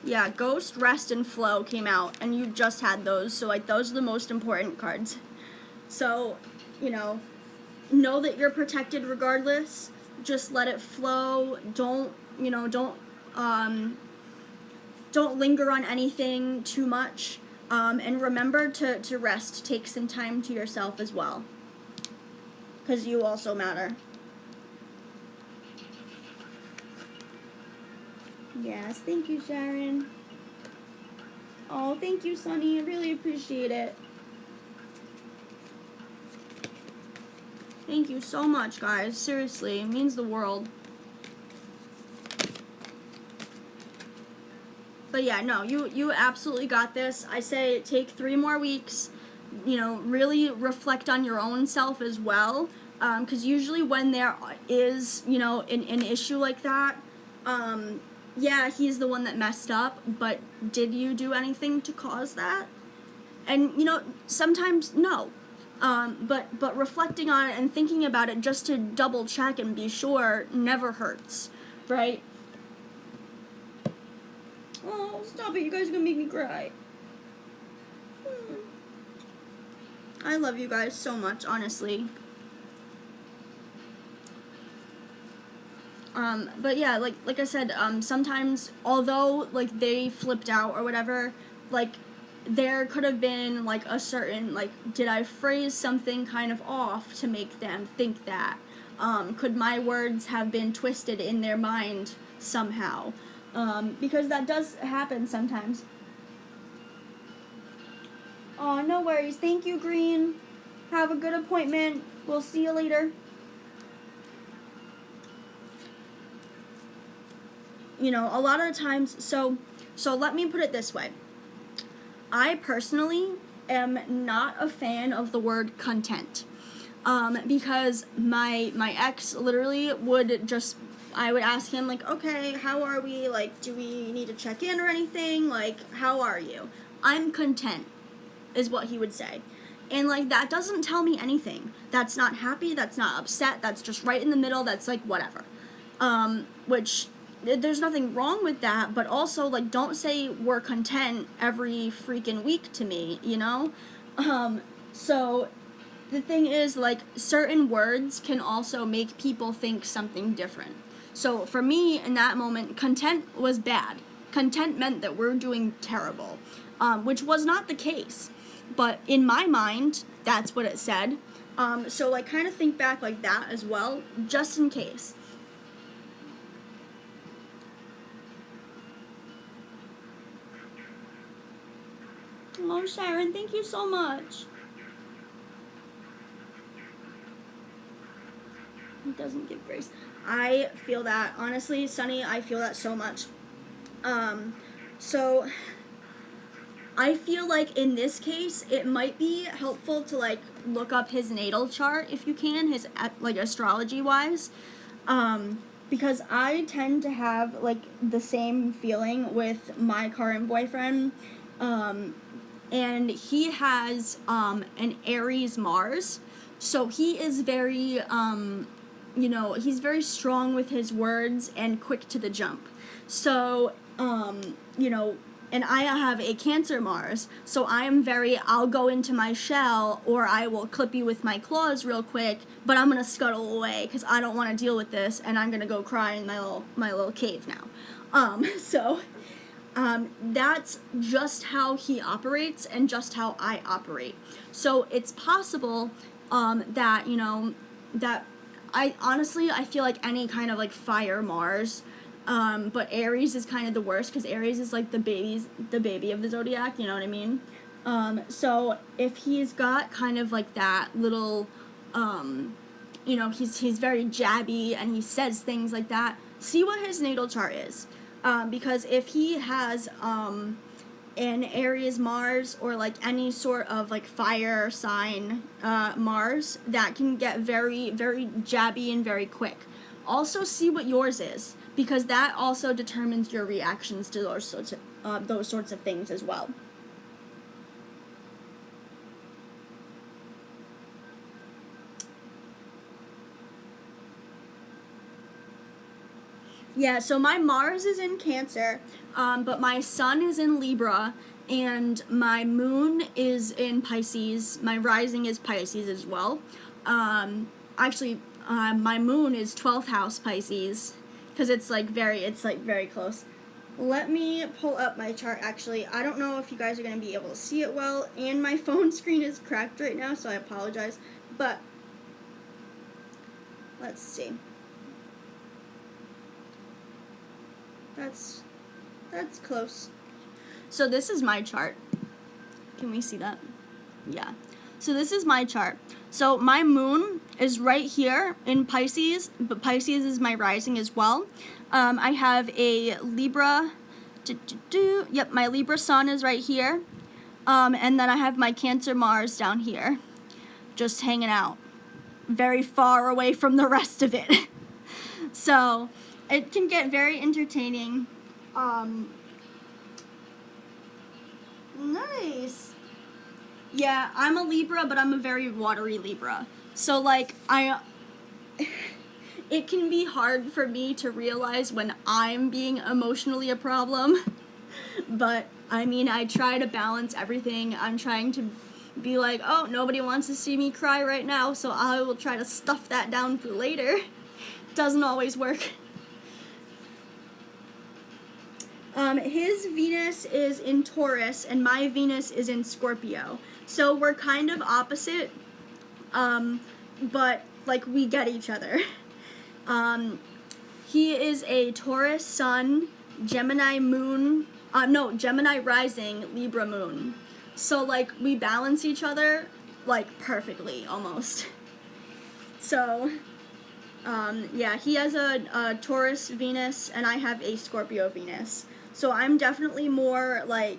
Yeah, Ghost, Rest, and Flow came out, and you just had those, so, like, those are the most important cards. So, you know that you're protected regardless. Just let it flow. Don't linger on anything too much. And remember to rest. Take some time to yourself as well. Because you also matter. Yes, thank you, Sharon. Oh, thank you, Sunny. I really appreciate it. Thank you so much, guys. Seriously, it means the world. But yeah, no, you absolutely got this. I say take 3 more weeks. You know, really reflect on your own self as well. Because usually when there is, you know, an issue like that, yeah, he's the one that messed up, but did you do anything to cause that? And, you know, sometimes, no. But reflecting on it and thinking about it just to double check and be sure never hurts, right? Oh, stop it. You guys are gonna make me cry. I love you guys so much, honestly. But yeah, like I said, sometimes, although, like, they flipped out or whatever, like, there could have been, like, a certain, like, did I phrase something kind of off to make them think that? Could my words have been twisted in their mind somehow? Because that does happen sometimes. Oh, no worries. Thank you, Green. Have a good appointment. We'll see you later. You know, a lot of the times, so let me put it this way. I personally am not a fan of the word content. Because my ex literally would just, I would ask him, like, okay, how are we? Like, do we need to check in or anything? Like, how are you? I'm content, is what he would say. And, like, that doesn't tell me anything. That's not happy, that's not upset, that's just right in the middle, that's, like, whatever. Which, there's nothing wrong with that, but also, like, don't say we're content every freaking week to me, you know? So, the thing is, like, certain words can also make people think something different. So, for me, in that moment, content was bad. Content meant that we're doing terrible, which was not the case. But in my mind, that's what it said. So, like, kind of think back like that as well, just in case. Oh, Sharon, thank you so much. It doesn't give grace. I feel that. Honestly, Sunny, I feel that so much. So I feel like in this case, it might be helpful to, like, look up his natal chart if you can, his, like, astrology-wise. Because I tend to have, like, the same feeling with my current boyfriend. And he has, an Aries Mars. So he is very, you know, he's very strong with his words and quick to the jump. So, you know, and I have a Cancer Mars, so I am very, I'll go into my shell, or I will clip you with my claws real quick, but I'm gonna scuttle away, because I don't want to deal with this, and I'm gonna go cry in my little cave now. That's just how he operates, and just how I operate. So it's possible, that, you know, that I feel like any kind of, like, fire Mars, but Aries is kind of the worst, because Aries is, like, the baby of the zodiac, you know what I mean? So if he's got kind of, like, that little, you know, he's very jabby, and he says things like that, see what his natal chart is. Because if he has, an Aries Mars, or, like, any sort of, like, fire sign, Mars, that can get very, very jabby and very quick. Also see what yours is, because that also determines your reactions to those sorts of things as well. Yeah, so my Mars is in Cancer, but my Sun is in Libra, and my Moon is in Pisces. My rising is Pisces as well. Actually, my Moon is 12th house Pisces, because it's very close. Let me pull up my chart, actually. I don't know if you guys are going to be able to see it well, and my phone screen is cracked right now, so I apologize. But, let's see. That's close. So this is my chart. Can we see that? Yeah. So this is my chart. So my Moon is right here in Pisces, but Pisces is my rising as well. I have a Libra. Yep, my Libra Sun is right here. And then I have my Cancer Mars down here, just hanging out, very far away from the rest of it. So it can get very entertaining. Nice. Yeah, I'm a Libra, but I'm a very watery Libra. So, like, it can be hard for me to realize when I'm being emotionally a problem. But, I mean, I try to balance everything. I'm trying to be like, oh, nobody wants to see me cry right now, so I will try to stuff that down for later. Doesn't always work. His Venus is in Taurus, and my Venus is in Scorpio. So we're kind of opposite, but, like, we get each other. He is a Taurus Sun, Gemini Moon, Gemini Rising, Libra Moon. So, like, we balance each other, like, perfectly, almost. So, yeah, he has a Taurus Venus, and I have a Scorpio Venus. So I'm definitely more, like,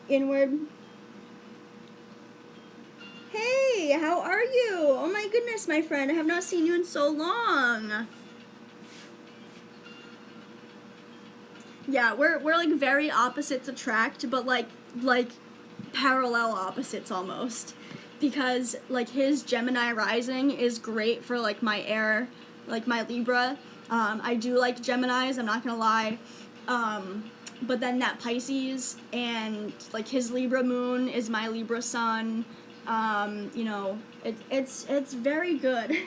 inward. Hey, how are you? Oh my goodness, my friend, I have not seen you in so long. Yeah, we're like very opposites attract, but, like, like, parallel opposites almost. Because, like, his Gemini rising is great for, like, my air, like, my Libra. I do like Geminis, I'm not gonna lie. But then that Pisces, and, like, his Libra moon is my Libra sun. You know, it's very good.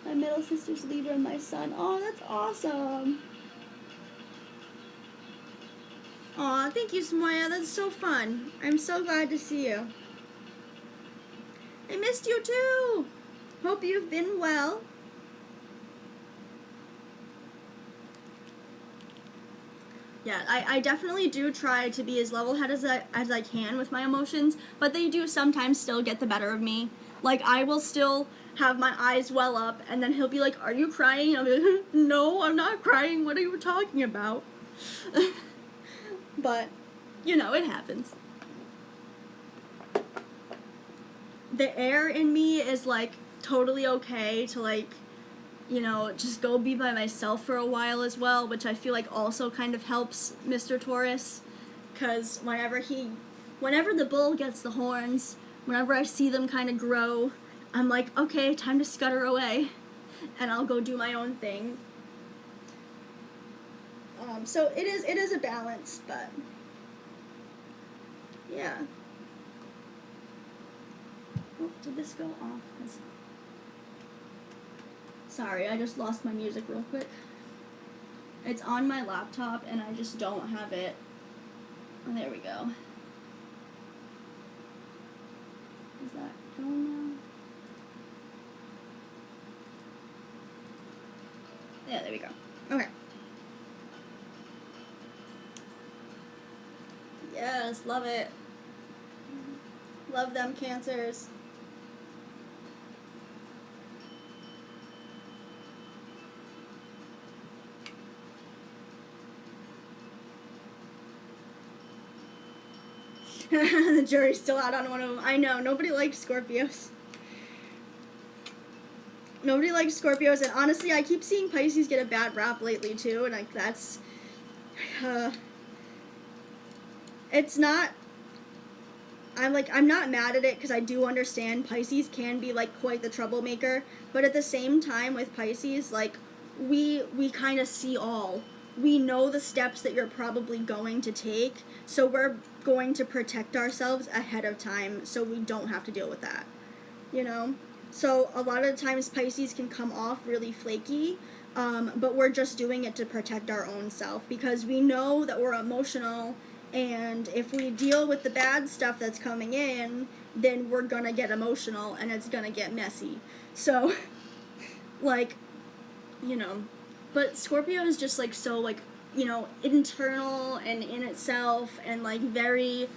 My middle sister's Libra and my son. Oh, that's awesome. Aw, thank you, Samoya. That's so fun. I'm so glad to see you. I missed you too. Hope you've been well. Yeah, I definitely do try to be as level-headed as I can with my emotions, but they do sometimes still get the better of me. Like, I will still have my eyes well up, and then he'll be like, "Are you crying?" I'll be like, "No, I'm not crying. What are you talking about?" But, you know, it happens. The air in me is, like, totally okay to, like, you know, just go be by myself for a while as well, which I feel like also kind of helps Mr. Taurus, because whenever the bull gets the horns, whenever I see them kind of grow, I'm like, okay, time to scutter away, and I'll go do my own thing. So it is a balance, but yeah. Oh, did this go off? Sorry, I just lost my music real quick. It's on my laptop, and I just don't have it. Oh, there we go. Is that going now? Yeah, there we go. Okay. Yes, love it. Love them, Cancers. The jury's still out on one of them. I know, nobody likes Scorpios. Nobody likes Scorpios, and honestly, I keep seeing Pisces get a bad rap lately, too, and, like, that's... it's not... I'm not mad at it, because I do understand Pisces can be, like, quite the troublemaker, but at the same time, with Pisces, like, we kind of see all. We know the steps that you're probably going to take, so we're going to protect ourselves ahead of time so we don't have to deal with that, you know? So a lot of times Pisces can come off really flaky, but we're just doing it to protect our own self, because we know that we're emotional, and if we deal with the bad stuff that's coming in, then we're gonna get emotional, and it's gonna get messy. So, like, you know, but Scorpio is just, like, so, like, you know, internal and in itself, and, like, very...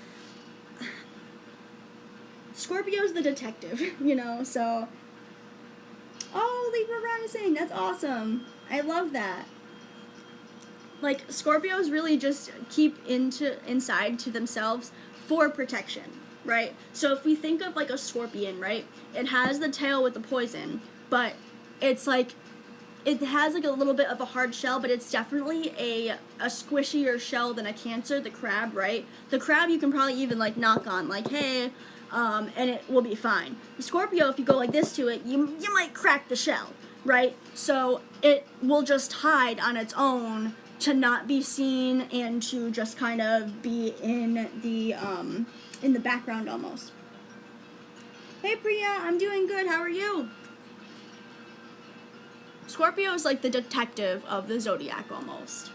Scorpio's the detective, you know, so... Oh, Libra rising! That's awesome! I love that. Like, Scorpios really just keep inside to themselves for protection, right? So if we think of, like, a scorpion, right? It has the tail with the poison, but it's, like... It has, like, a little bit of a hard shell, but it's definitely a squishier shell than a Cancer, the crab, right? The crab you can probably even, like, knock on, like, hey, and it will be fine. The Scorpio, if you go like this to it, you might crack the shell, right? So it will just hide on its own to not be seen and to just kind of be in the background almost. Hey, Priya, I'm doing good. How are you? Scorpio is like the detective of the zodiac almost.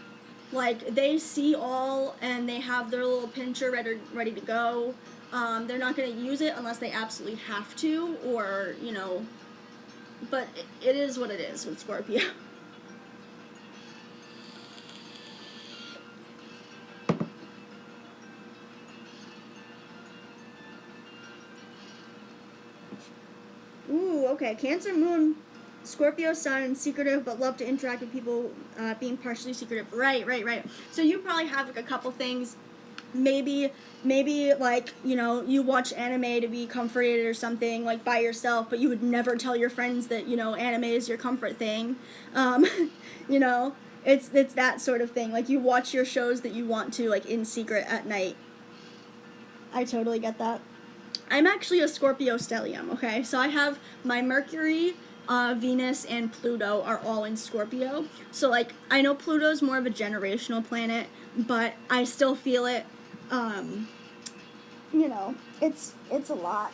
Like, they see all, and they have their little pincher ready to go. They're not going to use it unless they absolutely have to, or, you know, but it is what it is with Scorpio. Ooh, okay, Cancer moon, Scorpio sun, secretive but love to interact with people, being partially secretive. Right. So you probably have, like, a couple things. Maybe, like, you know, you watch anime to be comforted or something, like, by yourself, but you would never tell your friends that, you know, anime is your comfort thing. You know, It's that sort of thing. Like, you watch your shows that you want to, like, in secret at night. I totally get that. I'm actually a Scorpio stellium, okay? So I have my Mercury, Venus, and Pluto are all in Scorpio. So, like, I know Pluto's more of a generational planet, but I still feel it. You know, it's a lot.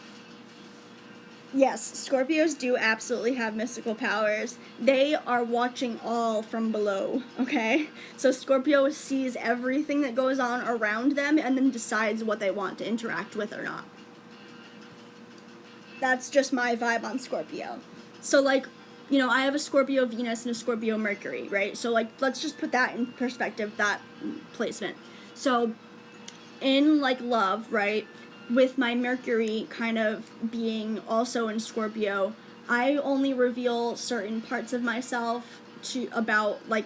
Yes, Scorpios do absolutely have mystical powers. They are watching all from below, okay? So Scorpio sees everything that goes on around them and then decides what they want to interact with or not. That's just my vibe on Scorpio. So, like, you know, I have a Scorpio Venus and a Scorpio Mercury, right? So, like, let's just put that in perspective, that placement. So, in, like, love, right, with my Mercury kind of being also in Scorpio, I only reveal certain parts of myself about, like,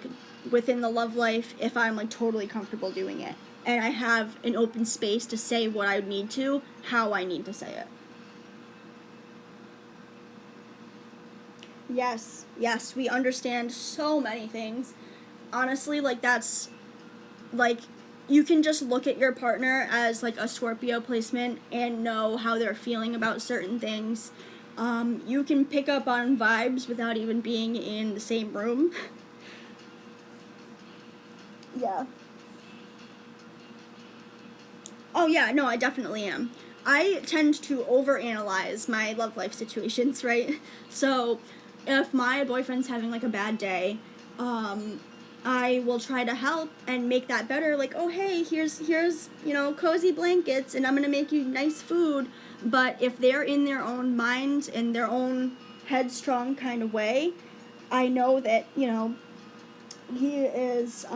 within the love life if I'm, like, totally comfortable doing it. And I have an open space to say what I need to, how I need to say it. Yes, we understand so many things. Honestly, like, that's, like, you can just look at your partner as, like, a Scorpio placement and know how they're feeling about certain things. You can pick up on vibes without even being in the same room. Yeah. Oh, yeah, no, I definitely am. I tend to overanalyze my love life situations, right? So, if my boyfriend's having, like, a bad day, I will try to help and make that better. Like, oh, hey, here's you know, cozy blankets, and I'm gonna make you nice food. But if they're in their own mind, in their own headstrong kind of way, I know that, you know, he is,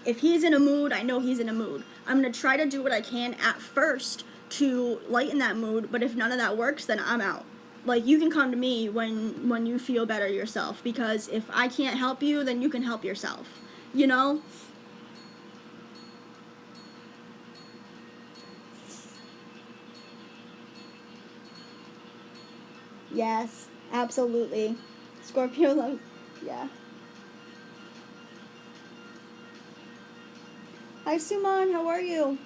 if he's in a mood, I know he's in a mood. I'm gonna try to do what I can at first to lighten that mood, but if none of that works, then I'm out. Like, you can come to me when you feel better yourself, because if I can't help you, then you can help yourself, you know? Yes, absolutely. Scorpio loves, yeah. Hi, Suman, how are you?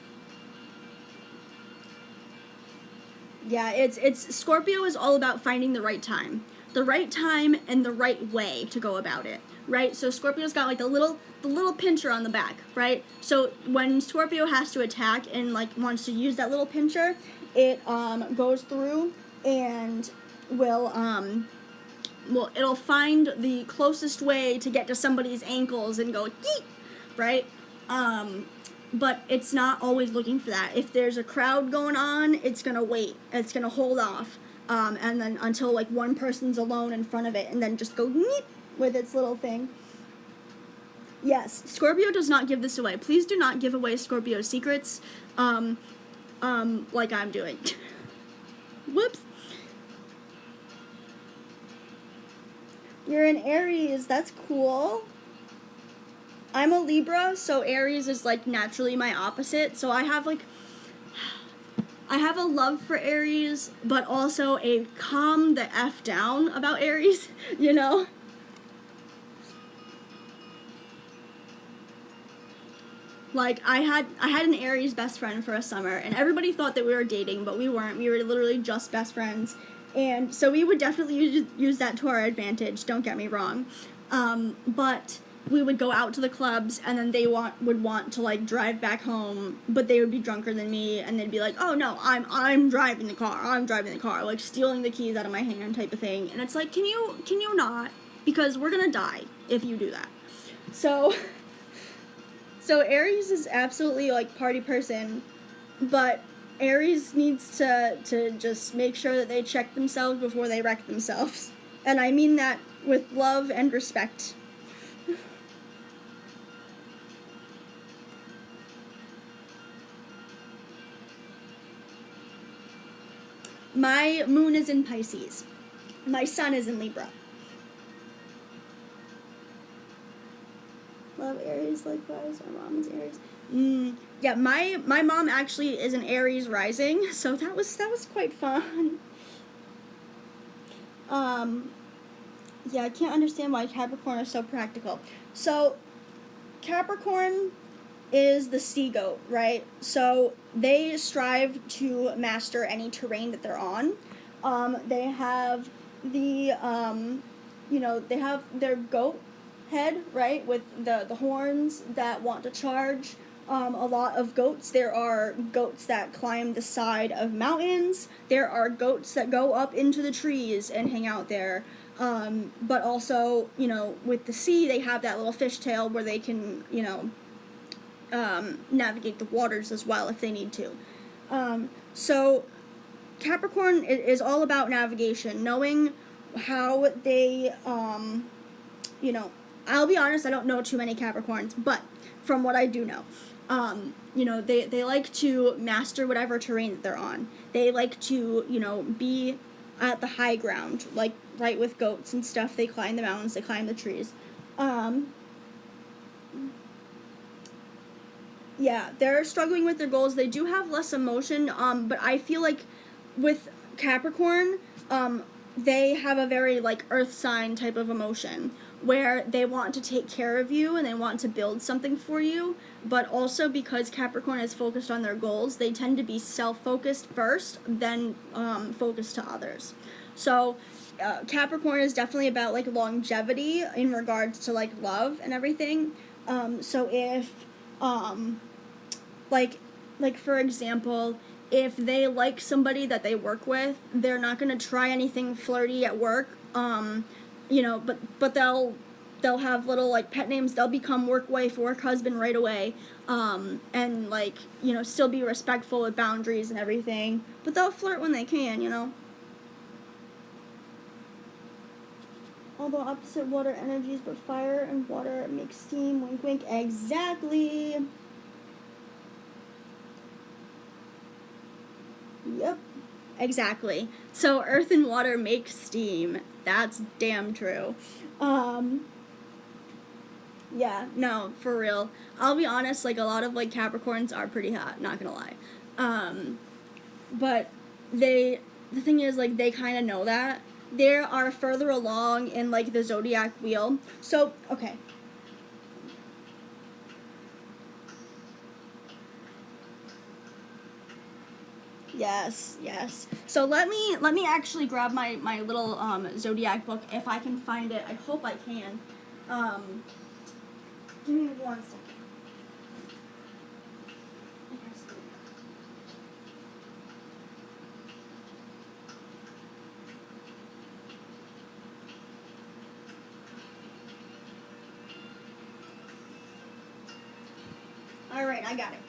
Yeah, it's Scorpio is all about finding the right time. The right time and the right way to go about it, right? So Scorpio's got, like, the little pincher on the back, right? So when Scorpio has to attack and, like, wants to use that little pincher, it goes through and will it'll find the closest way to get to somebody's ankles and go yeet, right? But it's not always looking for that. If there's a crowd going on, it's gonna wait. It's gonna hold off, and then until, like, one person's alone in front of it, and then just go neep with its little thing. Yes, Scorpio does not give this away. Please do not give away Scorpio secrets, like I'm doing. Whoops. You're an Aries. That's cool. I'm a Libra, so Aries is, like, naturally my opposite. So I have a love for Aries, but also a calm the F down about Aries, you know? Like, I had an Aries best friend for a summer, and everybody thought that we were dating, but we weren't. We were literally just best friends. And so we would definitely use that to our advantage, don't get me wrong. But we would go out to the clubs, and then they would want to, like, drive back home, but they would be drunker than me, and they'd be like, oh no, I'm driving the car, like, stealing the keys out of my hand type of thing. And it's like, can you not? Because we're gonna die if you do that. So Aries is absolutely, like, party person, but Aries needs to just make sure that they check themselves before they wreck themselves. And I mean that with love and respect. My moon is in Pisces. My sun is in Libra. Love Aries likewise. My mom is Aries. Yeah, my mom actually is an Aries rising, so that was quite fun. Yeah, I can't understand why Capricorn is so practical. So Capricorn is the sea goat, right? So they strive to master any terrain that they're on. They have the, they have their goat head, right, with the horns that want to charge. A lot of goats. There are goats that climb the side of mountains. There are goats that go up into the trees and hang out there. But also, with the sea, they have that little fishtail where they can, navigate the waters as well if they need to. So Capricorn is all about navigation, knowing how they, I'll be honest, I don't know too many Capricorns, but from what I do know, they like to master whatever terrain that they're on. They like to, be at the high ground, like right with goats and stuff. They climb the mountains, they climb the trees. Yeah, they're struggling with their goals. They do have less emotion, but I feel like with Capricorn, they have a very, like, earth sign type of emotion, where they want to take care of you and they want to build something for you, but also because Capricorn is focused on their goals, they tend to be self-focused first, then focused to others. So Capricorn is definitely about, like, longevity in regards to, like, love and everything. So if, like for example, if they like somebody that they work with, they're not going to try anything flirty at work, but they'll have little, like, pet names. They'll become work wife, work husband right away, and, like, still be respectful with boundaries and everything, but they'll flirt when they can, Although opposite water energies, but fire and water make steam, wink wink, exactly. Yep, exactly. So earth and water make steam. That's damn true. Yeah, no, for real. I'll be honest, like, a lot of, like, Capricorns are pretty hot, not gonna lie. But the thing is, like, they kind of know that. They are further along in, like, the zodiac wheel. So, okay. Yes. So let me actually grab my little zodiac book if I can find it. I hope I can. Give me 1 second. All right, I got it.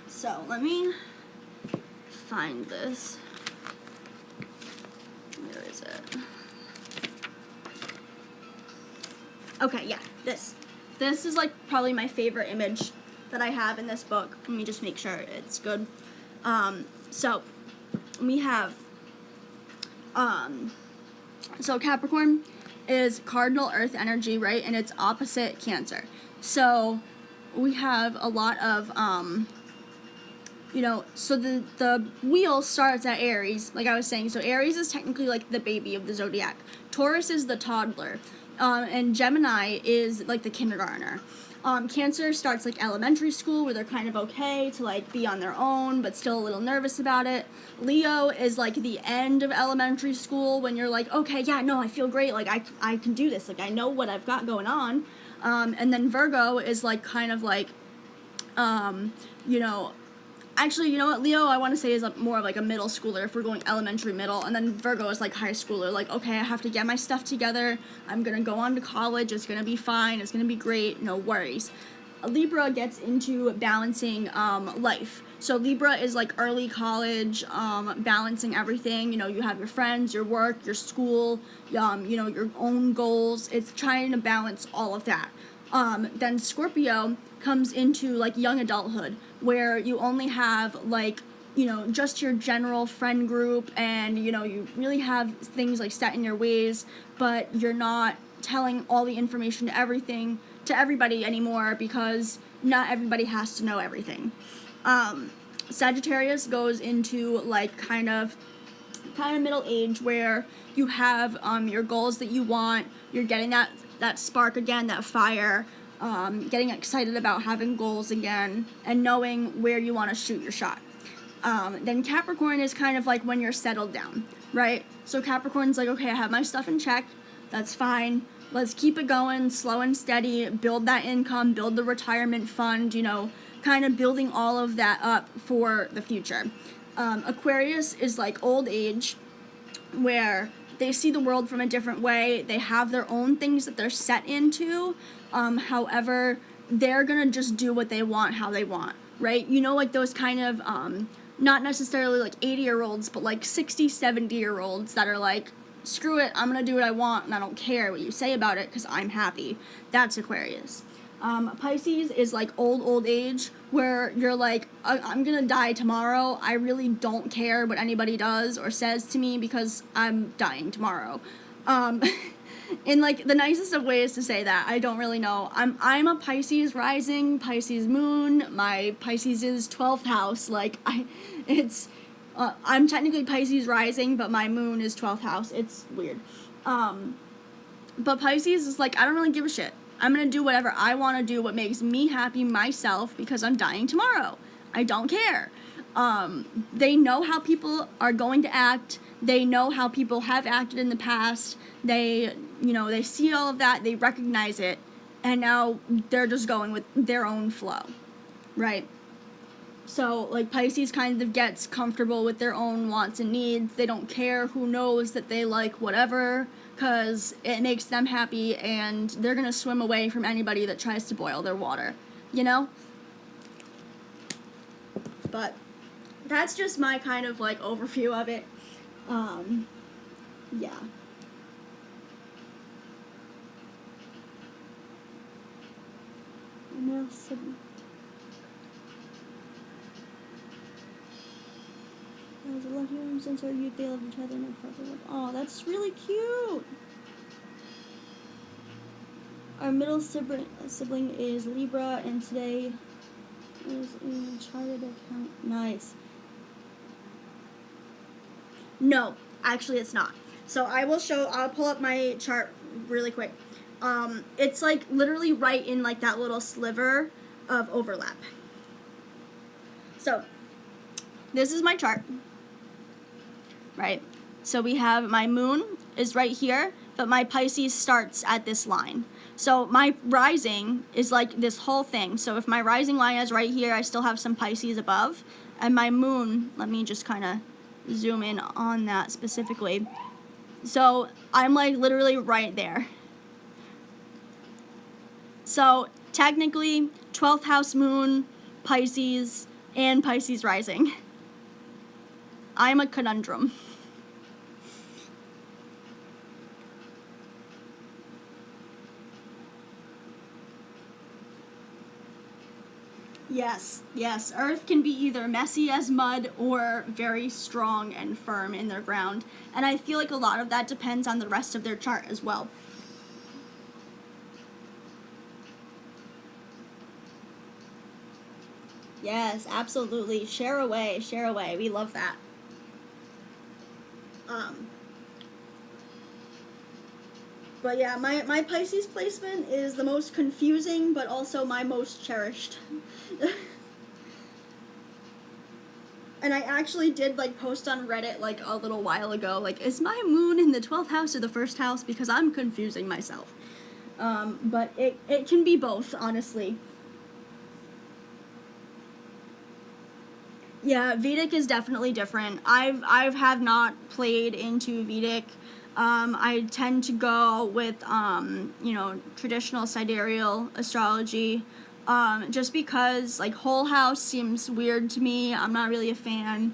So let me find this. Where is it? Okay, yeah, this is, like, probably my favorite image that I have in this book. Let me just make sure it's good. So we have, so Capricorn is cardinal earth energy, right? And it's opposite Cancer. So we have a lot of, so the wheel starts at Aries, like I was saying. So Aries is technically, like, the baby of the zodiac. Taurus is the toddler. And Gemini is, like, the kindergartner. Cancer starts, like, elementary school, where they're kind of okay to, like, be on their own, but still a little nervous about it. Leo is, like, the end of elementary school, when you're like, okay, yeah, no, I feel great, like, I can do this, like, I know what I've got going on. And then Virgo is, like, kind of like, actually, you know what, Leo, I want to say, is more of, like, a middle schooler if we're going elementary middle, and then Virgo is, like, high schooler, like, okay, I have to get my stuff together, I'm gonna go on to college, it's gonna be fine, it's gonna be great, no worries. Libra gets into balancing life. So Libra is, like, early college, balancing everything. You have your friends, your work, your school, your own goals. It's trying to balance all of that. Then Scorpio comes into, like, young adulthood, where you only have, like, just your general friend group, and, you really have things, like, set in your ways, but you're not telling all the information to everybody anymore, because not everybody has to know everything. Sagittarius goes into, like, kind of kind of middle age where you have your goals that you want, you're getting that spark again, that fire, getting excited about having goals again, and knowing where you want to shoot your shot. Then Capricorn is kind of like when you're settled down, right? So Capricorn's like, okay, I have my stuff in check, that's fine, let's keep it going, slow and steady, build that income, build the retirement fund, you know, kind of building all of that up for the future. Aquarius is like old age, where they see the world from a different way, they have their own things that they're set into, however, they're gonna just do what they want, how they want, right? You know, like those kind of, not necessarily like 80-year-olds, but like 60, 70-year-olds that are like, screw it, I'm gonna do what I want, and I don't care what you say about it, because I'm happy. That's Aquarius. Pisces is like old age, where you're like, I'm gonna die tomorrow, I really don't care what anybody does or says to me, because I'm dying tomorrow. In like the nicest of ways to say that, I don't really know. I'm a Pisces rising, Pisces moon, my Pisces is 12th house, like, I'm technically Pisces rising, but my moon is 12th house, it's weird. But Pisces is like, I don't really give a shit. I'm gonna do whatever I want to do, what makes me happy myself, because I'm dying tomorrow. I don't care. They know how people are going to act. They know how people have acted in the past. They see all of that. They recognize it. And now they're just going with their own flow, right? So, like, Pisces kind of gets comfortable with their own wants and needs. They don't care who knows that they like whatever, because it makes them happy, and they're going to swim away from anybody that tries to boil their water, you know? But that's just my kind of, like, overview of it. Yeah. As a lucky one, since our youth, they love each other and are felt love. Oh, that's really cute. Our middle sibling is Libra, and today is in a chartered account. Nice. No, actually it's not. So I'll pull up my chart really quick. It's like literally right in like that little sliver of overlap. So this is my chart, right? So we have my moon is right here, but my Pisces starts at this line. So my rising is like this whole thing. So if my rising line is right here, I still have some Pisces above. And my moon, let me just kind of zoom in on that specifically. So I'm like literally right there. So technically 12th house moon, Pisces, and Pisces rising. I'm a conundrum. Yes, Earth can be either messy as mud or very strong and firm in their ground. And I feel like a lot of that depends on the rest of their chart as well. Yes, absolutely. Share away. We love that. But yeah, my Pisces placement is the most confusing, but also my most cherished. And I actually did like post on Reddit like a little while ago, like, is my moon in the 12th house or the 1st house? Because I'm confusing myself. But it can be both, honestly. Yeah, Vedic is definitely different. I have not played into Vedic. I tend to go with, traditional sidereal astrology, just because, like, whole house seems weird to me. I'm not really a fan.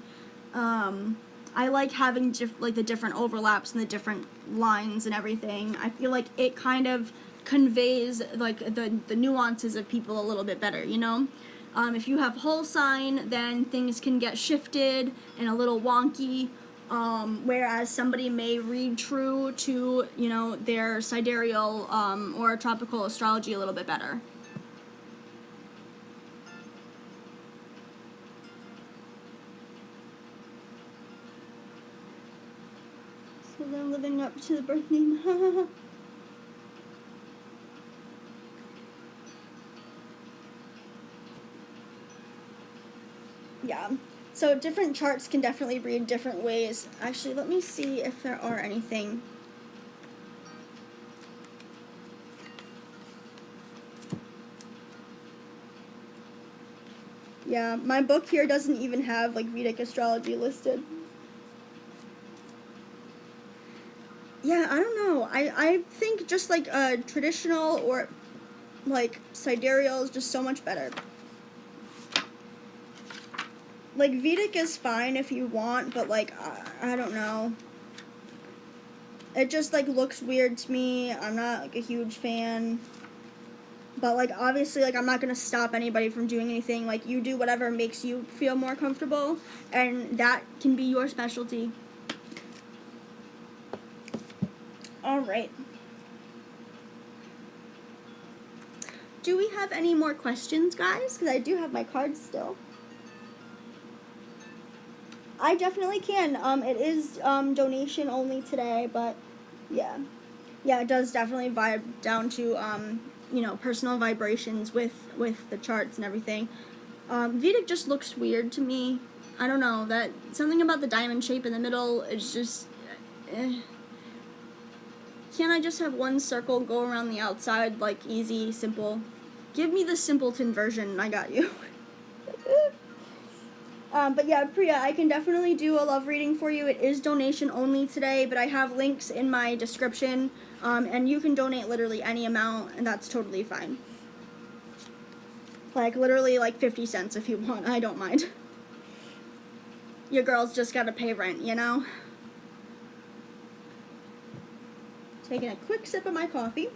I like having, the different overlaps and the different lines and everything. I feel like it kind of conveys, like, the nuances of people a little bit better, you know? If you have whole sign, then things can get shifted and a little wonky. Whereas somebody may read true to, their sidereal or tropical astrology a little bit better. So then living up to the birth name. Yeah. So different charts can definitely read different ways. Actually, let me see if there are anything. Yeah, my book here doesn't even have like Vedic astrology listed. Yeah, I don't know. I think just like traditional or like sidereal is just so much better. Like Vedic is fine if you want, but like I don't know. It just like looks weird to me. I'm not like a huge fan. But like obviously like I'm not going to stop anybody from doing anything. Like you do whatever makes you feel more comfortable, and that can be your specialty. All right. Do we have any more questions, guys? Because I do have my cards still. I definitely can. It is donation only today, but yeah. Yeah, it does definitely vibe down to you know, personal vibrations with the charts and everything. Vedic just looks weird to me. I don't know, that something about the diamond shape in the middle is just Can't I just have one circle go around the outside, like easy, simple? Give me the simpleton version, I got you. But yeah, Priya, I can definitely do a love reading for you. It is donation only today, but I have links in my description, and you can donate literally any amount, and that's totally fine. Like, literally, like 50 cents if you want. I don't mind. Your girl's just gotta pay rent, you know? Taking a quick sip of my coffee.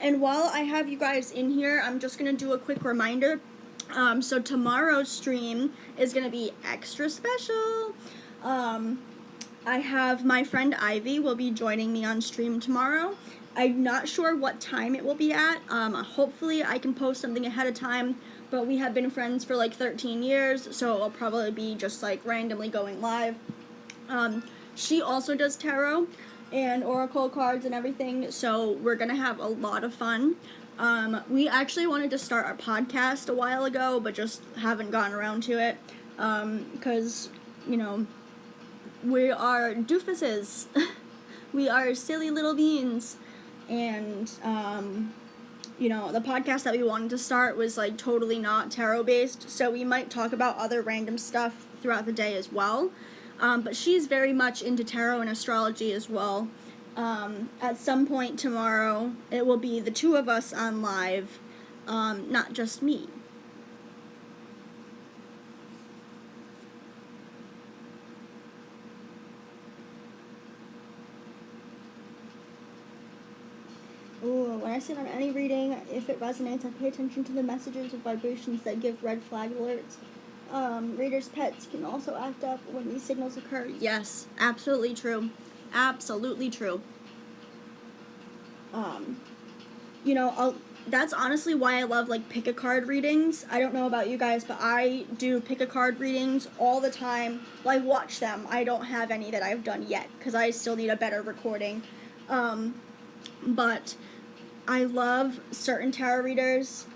And while I have you guys in here, I'm just going to do a quick reminder. So tomorrow's stream is going to be extra special. I have my friend Ivy will be joining me on stream tomorrow. I'm not sure what time it will be at. Hopefully I can post something ahead of time, but we have been friends for like 13 years, so it'll probably be just like randomly going live. She also does tarot and oracle cards and everything, so we're gonna have a lot of fun. We actually wanted to start our podcast a while ago, but just haven't gotten around to it, because, you know, we are doofuses. We are silly little beans, and, you know, the podcast that we wanted to start was, like, totally not tarot-based, so we might talk about other random stuff throughout the day as well. But she's very much into tarot and astrology as well. At some point tomorrow, it will be the two of us on live, not just me. Ooh, when I sit on any reading, if it resonates, I pay attention to the messages or vibrations that give red flag alerts. Readers' pets can also act up when these signals occur. Yes, absolutely true. Absolutely true. You know, that's honestly why I love, like, pick-a-card readings. I don't know about you guys, but I do pick-a-card readings all the time. Like, watch them. I don't have any that I've done yet, because I still need a better recording. But I love certain tarot readers.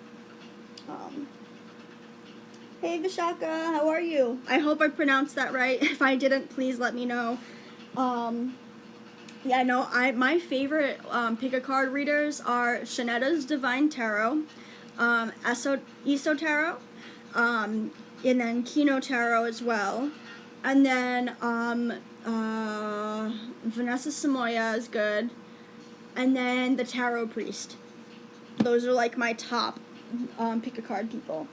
Hey Vishaka, how are you? I hope I pronounced that right. If I didn't, please let me know. Yeah, no, my favorite pick-a-card readers are Shanetta's Divine Tarot, Iso Tarot, and then Kino Tarot as well. And then Vanessa Samoya is good. And then the Tarot Priest. Those are like my top pick-a-card people.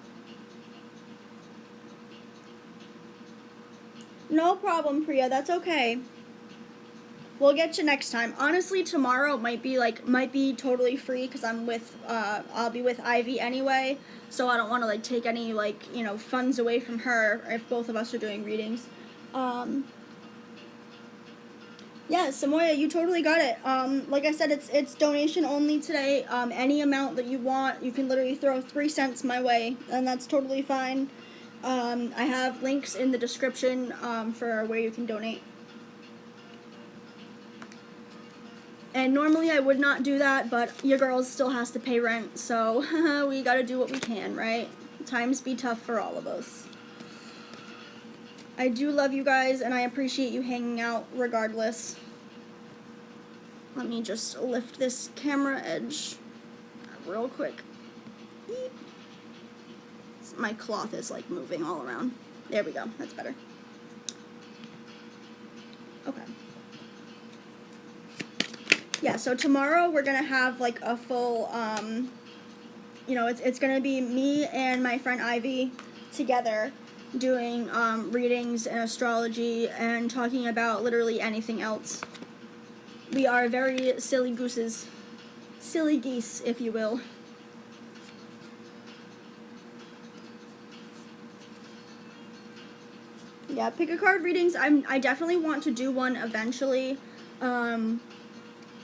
No problem, Priya. That's okay. We'll get you next time. Honestly, tomorrow might be totally free because I'll be with Ivy anyway. So I don't want to like take any like, you know, funds away from her if both of us are doing readings. Yeah, Samoya, you totally got it. Like I said, it's donation only today. Any amount that you want, you can literally throw 3 cents my way, and that's totally fine. I have links in the description for where you can donate. And normally I would not do that, but your girl still has to pay rent, so we gotta do what we can, right? Times be tough for all of us. I do love you guys, and I appreciate you hanging out regardless. Let me just lift this camera edge real quick. Beep. My cloth is like moving all around. There we go, that's better. Okay. Yeah, so tomorrow we're gonna have like a full, you know, it's gonna be me and my friend Ivy together doing readings and astrology and talking about literally anything else. We are very silly gooses, silly geese, if you will. Yeah, pick a card readings. I definitely want to do one eventually.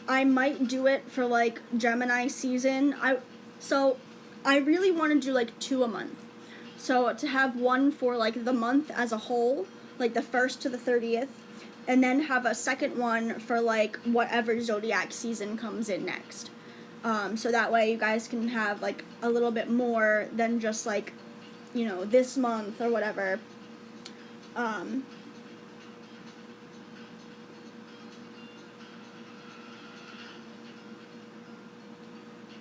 I might do it for like Gemini season. So I really want to do like 2 a month. So to have one for like the month as a whole, like the 1st to the 30th, and then have a second one for like whatever zodiac season comes in next. So that way you guys can have like a little bit more than just like, you know, this month or whatever.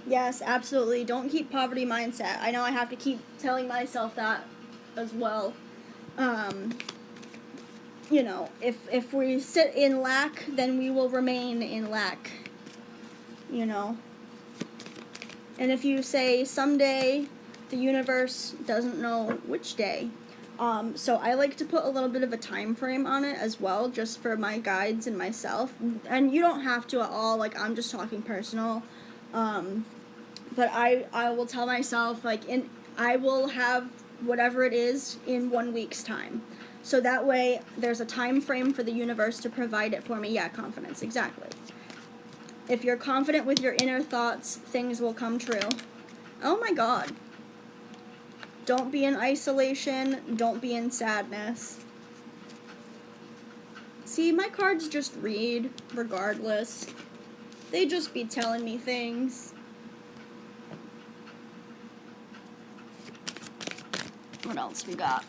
Yes, absolutely. Don't keep poverty mindset. I know I have to keep telling myself that as well. You know, if we sit in lack, then we will remain in lack. You know. And if you say someday, the universe doesn't know which day. So I like to put a little bit of a time frame on it as well, just for my guides and myself. And you don't have to at all, like I'm just talking personal. But I will tell myself, like, I will have whatever it is in 1 week's time. So that way, there's a time frame for the universe to provide it for me. Yeah, confidence, exactly. If you're confident with your inner thoughts, things will come true. Oh my God. Don't be in isolation. Don't be in sadness. See, my cards just read regardless. They just be telling me things. What else we got?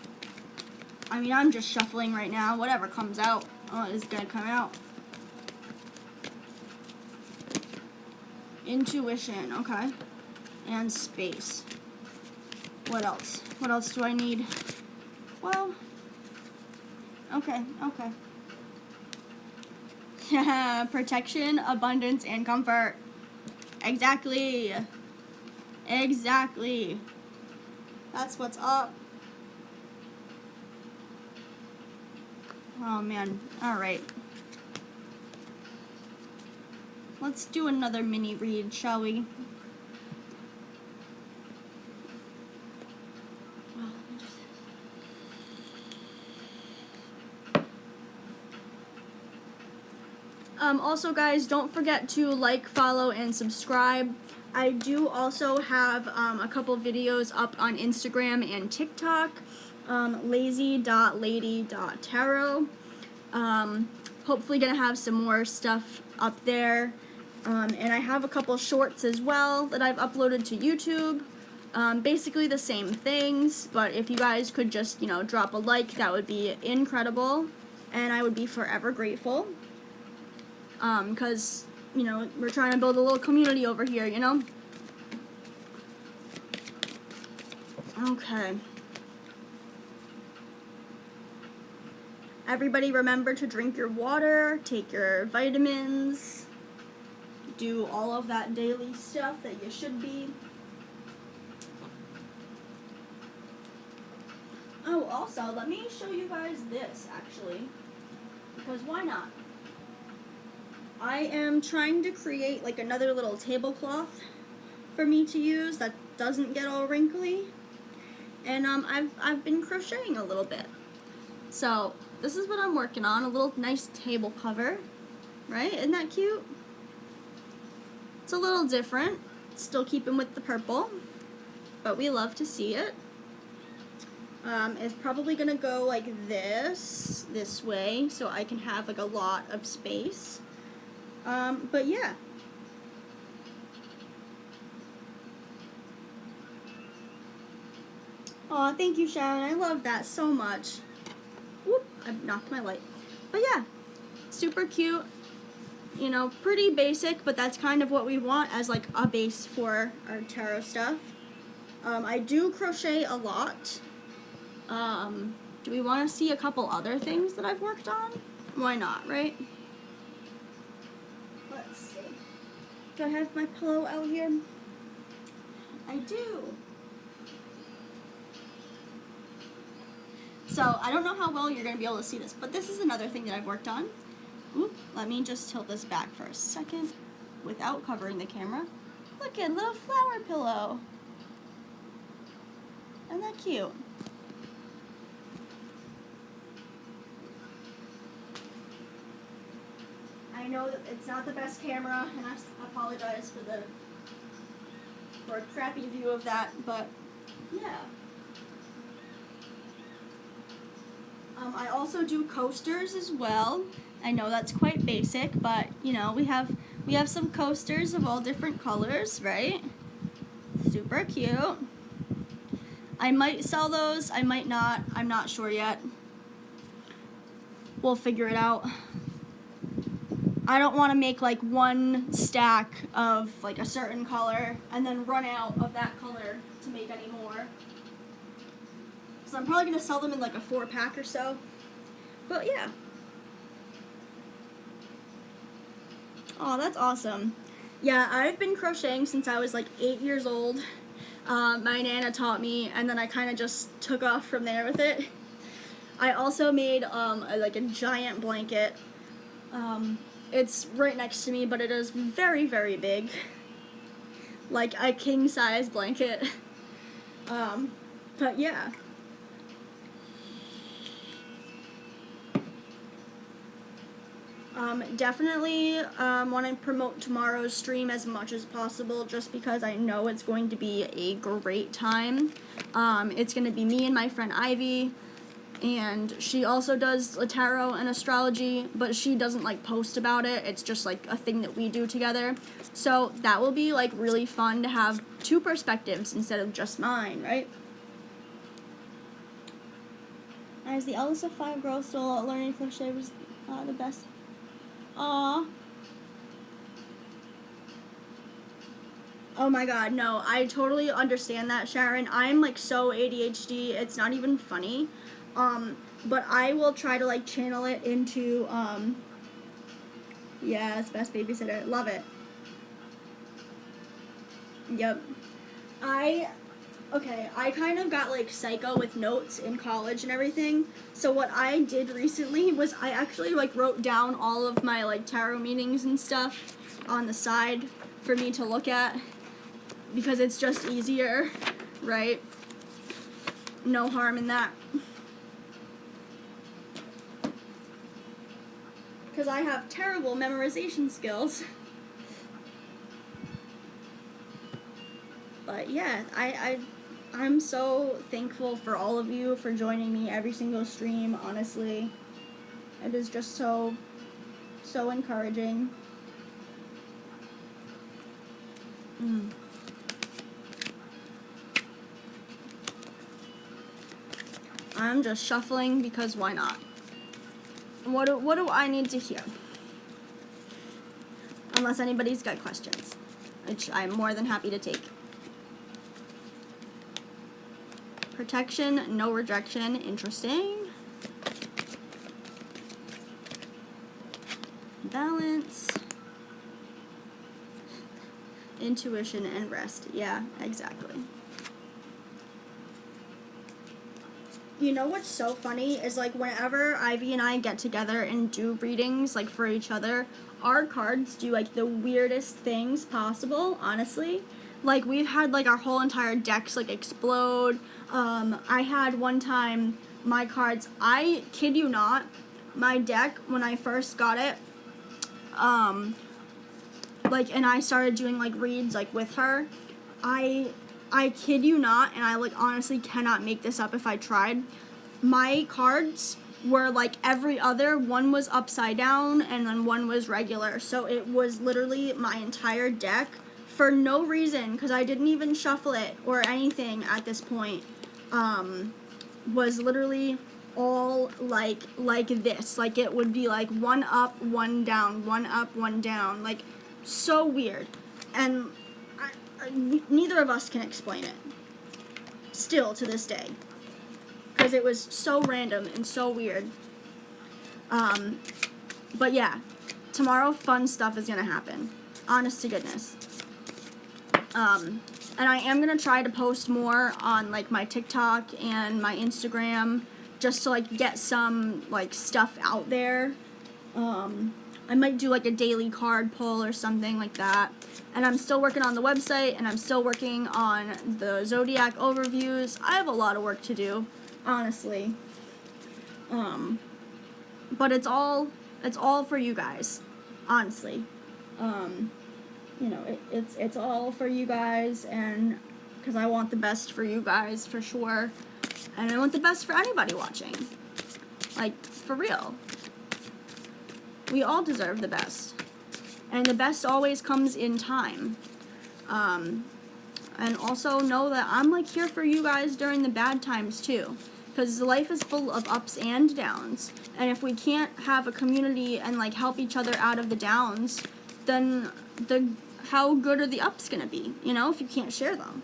I mean, I'm just shuffling right now. Whatever comes out, is gonna come out. Intuition, okay. And space. What else? What else do I need? Well, okay. Yeah, protection, abundance, and comfort. Exactly. That's what's up. Oh man, alright. Let's do another mini read, shall we? Also guys, don't forget to like, follow, and subscribe. I do also have a couple videos up on Instagram and TikTok. Lazy.lady.tarot. Hopefully gonna have some more stuff up there. And I have a couple shorts as well that I've uploaded to YouTube. Basically the same things, but if you guys could just, you know, drop a like, that would be incredible. And I would be forever grateful. Because, you know, we're trying to build a little community over here, you know? Okay. Everybody remember to drink your water, take your vitamins, do all of that daily stuff that you should be. Oh, also, let me show you guys this, actually, because why not? I am trying to create like another little tablecloth for me to use that doesn't get all wrinkly, and I've been crocheting a little bit. So this is what I'm working on, a little nice table cover, right? Isn't that cute? It's a little different, still keeping with the purple, but we love to see it. is probably gonna go like this way, so I can have like a lot of space. But yeah. Aw, thank you, Sharon. I love that so much. Whoop, I knocked my light. But yeah, super cute. You know, pretty basic, but that's kind of what we want as like a base for our tarot stuff. I do crochet a lot. Do we want to see a couple other things that I've worked on? Why not, right? Let's see. Do I have my pillow out here? I do. So, I don't know how well you're going to be able to see this, but this is another thing that I've worked on. Oop, let me just tilt this back for a second without covering the camera. Look at little flower pillow. Isn't that cute? I know that it's not the best camera, and I apologize for a crappy view of that, but yeah. I also do coasters as well. I know that's quite basic, but you know, we have some coasters of all different colors, right? Super cute. I might sell those, I might not, I'm not sure yet. We'll figure it out. I don't want to make like one stack of like a certain color and then run out of that color to make any more. So I'm probably going to sell them in like a 4-pack or so. But yeah. Oh, that's awesome. Yeah, I've been crocheting since I was like 8 years old. My Nana taught me, and then I kind of just took off from there with it. I also made like a giant blanket. It's right next to me, but it is very, very big. Like a king-size blanket. But yeah. Definitely want to promote tomorrow's stream as much as possible, just because I know it's going to be a great time. It's going to be me and my friend Ivy, and she also does tarot and astrology, but she doesn't like post about it. It's just like a thing that we do together. So that will be like really fun to have 2 perspectives instead of just mine, right? As the eldest of 5 girls, still learning crochet was the best. Aww. Oh my god, no, I totally understand that, Sharon. I'm like so ADHD, it's not even funny. But I will try to like channel it into, yes, best babysitter, love it. Yep. I kind of got like psycho with notes in college and everything. So what I did recently was I actually like wrote down all of my like tarot meanings and stuff on the side for me to look at, because it's just easier, right? No harm in that. Because I have terrible memorization skills. But yeah, I'm so thankful for all of you for joining me every single stream, honestly. It is just so encouraging. I'm just shuffling because why not? What do I need to hear? Unless anybody's got questions, which I'm more than happy to take. Protection, no rejection, interesting. Balance. Intuition and rest. Yeah, exactly. You know what's so funny is like whenever Ivy and I get together and do readings like for each other, our cards do like the weirdest things possible, honestly. Like we've had like our whole entire decks like explode. I had one time my cards, I kid you not, my deck when I first got it, like, and I started doing like reads like with her, I I kid you not, and I like honestly cannot make this up if I tried. My cards were like every other. One was upside down and then one was regular. So it was literally my entire deck for no reason, because I didn't even shuffle it or anything at this point. Was literally all like this. Like it would be like one up, one down, one up, one down. Like so weird. And neither of us can explain it. Still to this day. Because it was so random and so weird. But yeah, tomorrow fun stuff is gonna happen. Honest to goodness. And I am gonna try to post more on like my TikTok and my Instagram, just to like get some like stuff out there. I might do like a daily card pull or something like that. And I'm still working on the website, and I'm still working on the Zodiac overviews. I have a lot of work to do, honestly. But it's all for you guys, honestly. You know, it's all for you guys, and because I want the best for you guys for sure, and I want the best for anybody watching. Like, for real. We all deserve the best. And the best always comes in time. And also know that I'm like here for you guys during the bad times too. Because life is full of ups and downs. And if we can't have a community and like help each other out of the downs, then how good are the ups gonna be, you know, if you can't share them?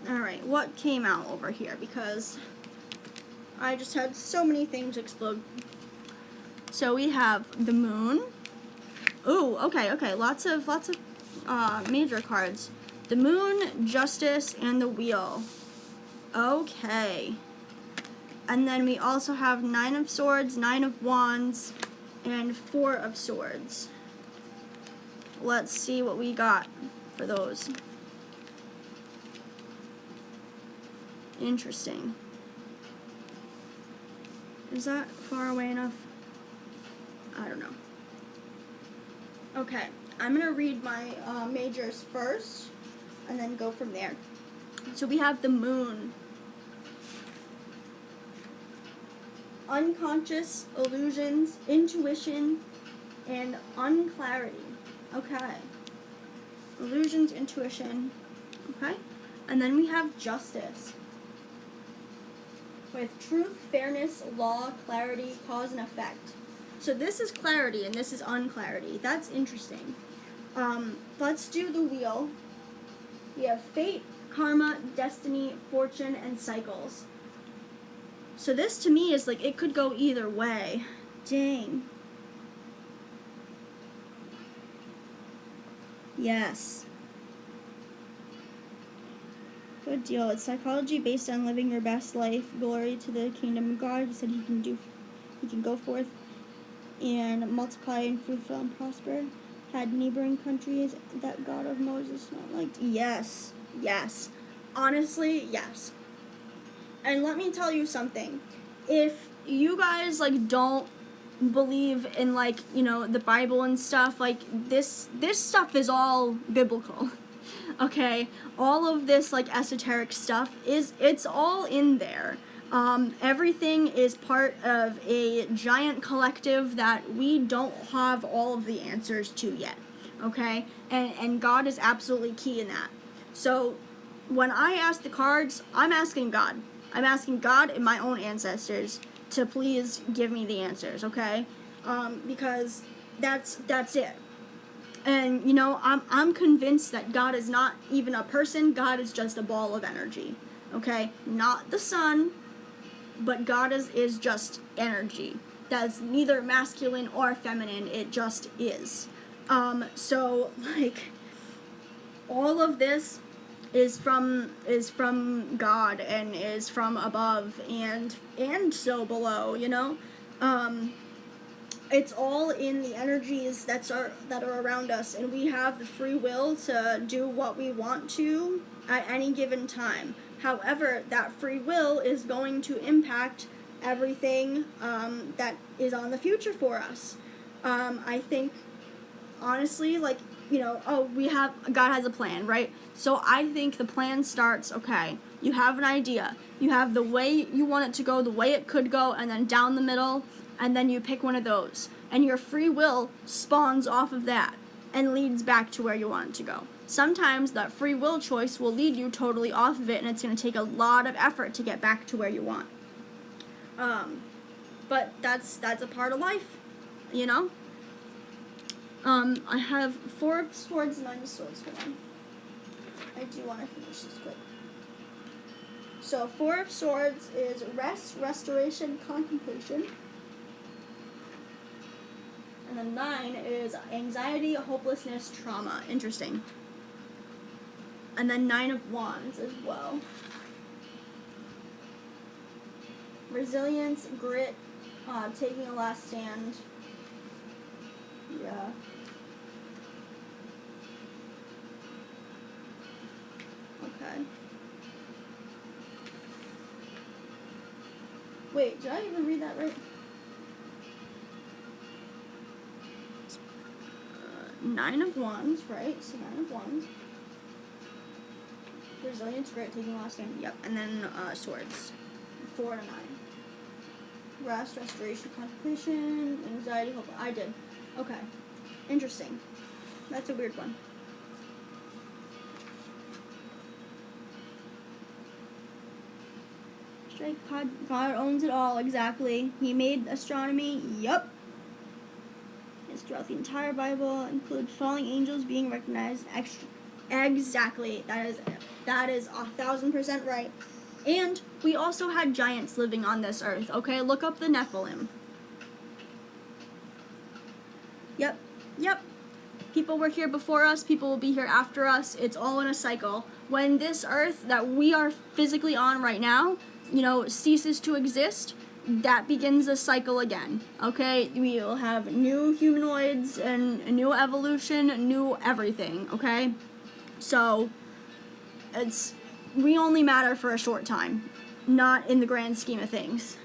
Alright, what came out over here? Because I just had so many things explode. So we have the moon. Ooh, okay, lots of major cards. The moon, justice, and the wheel. Okay. And then we also have 9 of swords, 9 of wands, and 4 of swords. Let's see what we got for those. Interesting. Is that far away enough? I don't know. Okay, I'm going to read my majors first, and then go from there. So we have the moon. Unconscious, illusions, intuition, and unclarity. Okay. Illusions, intuition. Okay. And then we have justice. With truth, fairness, law, clarity, cause, and effect. So this is clarity and this is unclarity. That's interesting. Let's do the wheel. We have fate, karma, destiny, fortune, and cycles. So this to me is like it could go either way. Dang. Yes. Good deal. It's psychology based on living your best life. Glory to the kingdom of God. He said he can go forth and multiply and fruitful and prosper. Had neighboring countries that God of Moses not liked. Yes. Yes. Honestly, yes. And let me tell you something. If you guys like don't believe in like, you know, the Bible and stuff, like this stuff is all biblical. Okay? All of this like esoteric stuff it's all in there. Everything is part of a giant collective that we don't have all of the answers to yet. Okay? And God is absolutely key in that. So when I ask the cards, I'm asking God. I'm asking God and my own ancestors to please give me the answers, okay? Because that's it. And you know, I'm convinced that God is not even a person. God is just a ball of energy, okay? Not the sun, but God is just energy. That's neither masculine or feminine. It just is. So like all of this is from God and is from above and so below, you know. It's all in the energies that are around us, and we have the free will to do what we want to at any given time. However, that free will is going to impact everything that is on the future for us. I think honestly, like God has a plan, right? So I think the plan starts, okay, you have an idea. You have the way you want it to go, the way it could go, and then down the middle, and then you pick one of those. And your free will spawns off of that and leads back to where you want it to go. Sometimes that free will choice will lead you totally off of it, and it's going to take a lot of effort to get back to where you want. But that's a part of life, you know? I have 4 of swords and 9 of swords. Hold on. I do want to finish this quick. So 4 of swords is rest, restoration, contemplation. And then 9 is anxiety, hopelessness, trauma. Interesting. And then 9 of wands as well. Resilience, grit, taking a last stand. Yeah. Okay. Wait, did I even read that right? 9 of wands, right? So 9 of wands. Resilience, grit, taking last stand. Yep. And then swords. 4 to 9. Rest, restoration, contemplation, anxiety, hope. I did. Okay. Interesting. That's a weird one. Strike, God owns it all, exactly. He made astronomy, yup. It's throughout the entire Bible, include falling angels being recognized. Exactly. That is 1,000% right. And we also had giants living on this earth, okay? Look up the Nephilim. Yep. People were here before us, people will be here after us. It's all in a cycle. When this earth that we are physically on right now, ceases to exist, that begins a cycle again, okay? We will have new humanoids and a new evolution, new everything, okay? So, we only matter for a short time, not in the grand scheme of things.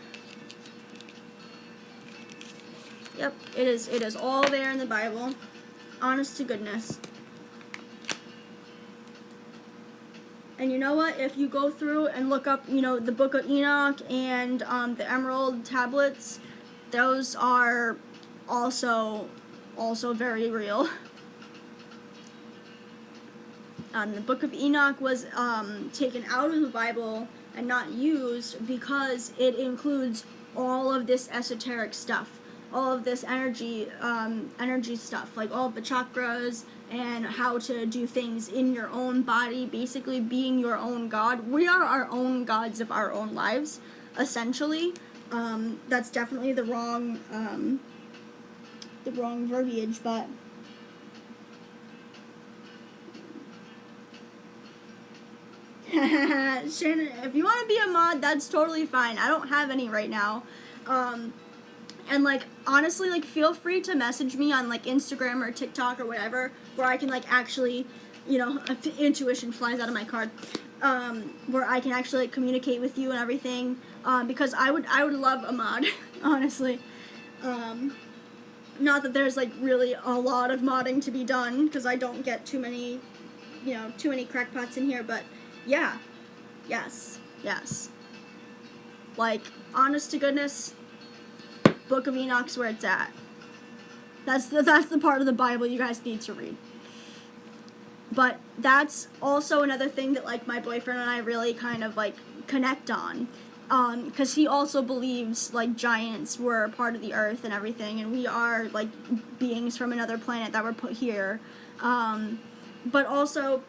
Yep, it is all there in the Bible. Honest to goodness. And you know what? If you go through and look up, the Book of Enoch and the Emerald Tablets, those are also very real. The Book of Enoch was taken out of the Bible and not used because it includes all of this esoteric stuff, all of this energy stuff, like all of the chakras and how to do things in your own body, basically being your own god. We are our own gods of our own lives, essentially. That's definitely the wrong verbiage, but Shannon, if you want to be a mod, that's totally fine. I don't have any right now. And honestly, feel free to message me on Instagram or TikTok or whatever, where I can actually, intuition flies out of my card, where I can actually communicate with you and everything, because I would love a mod, honestly. Not that there's really a lot of modding to be done, because I don't get too many crackpots in here, but yeah, yes, honest to goodness, Book of Enoch's where it's at. That's the part of the Bible you guys need to read. But that's also another thing that my boyfriend and I really kind of connect on, because he also believes giants were part of the earth and everything, and we are beings from another planet that were put here. But also,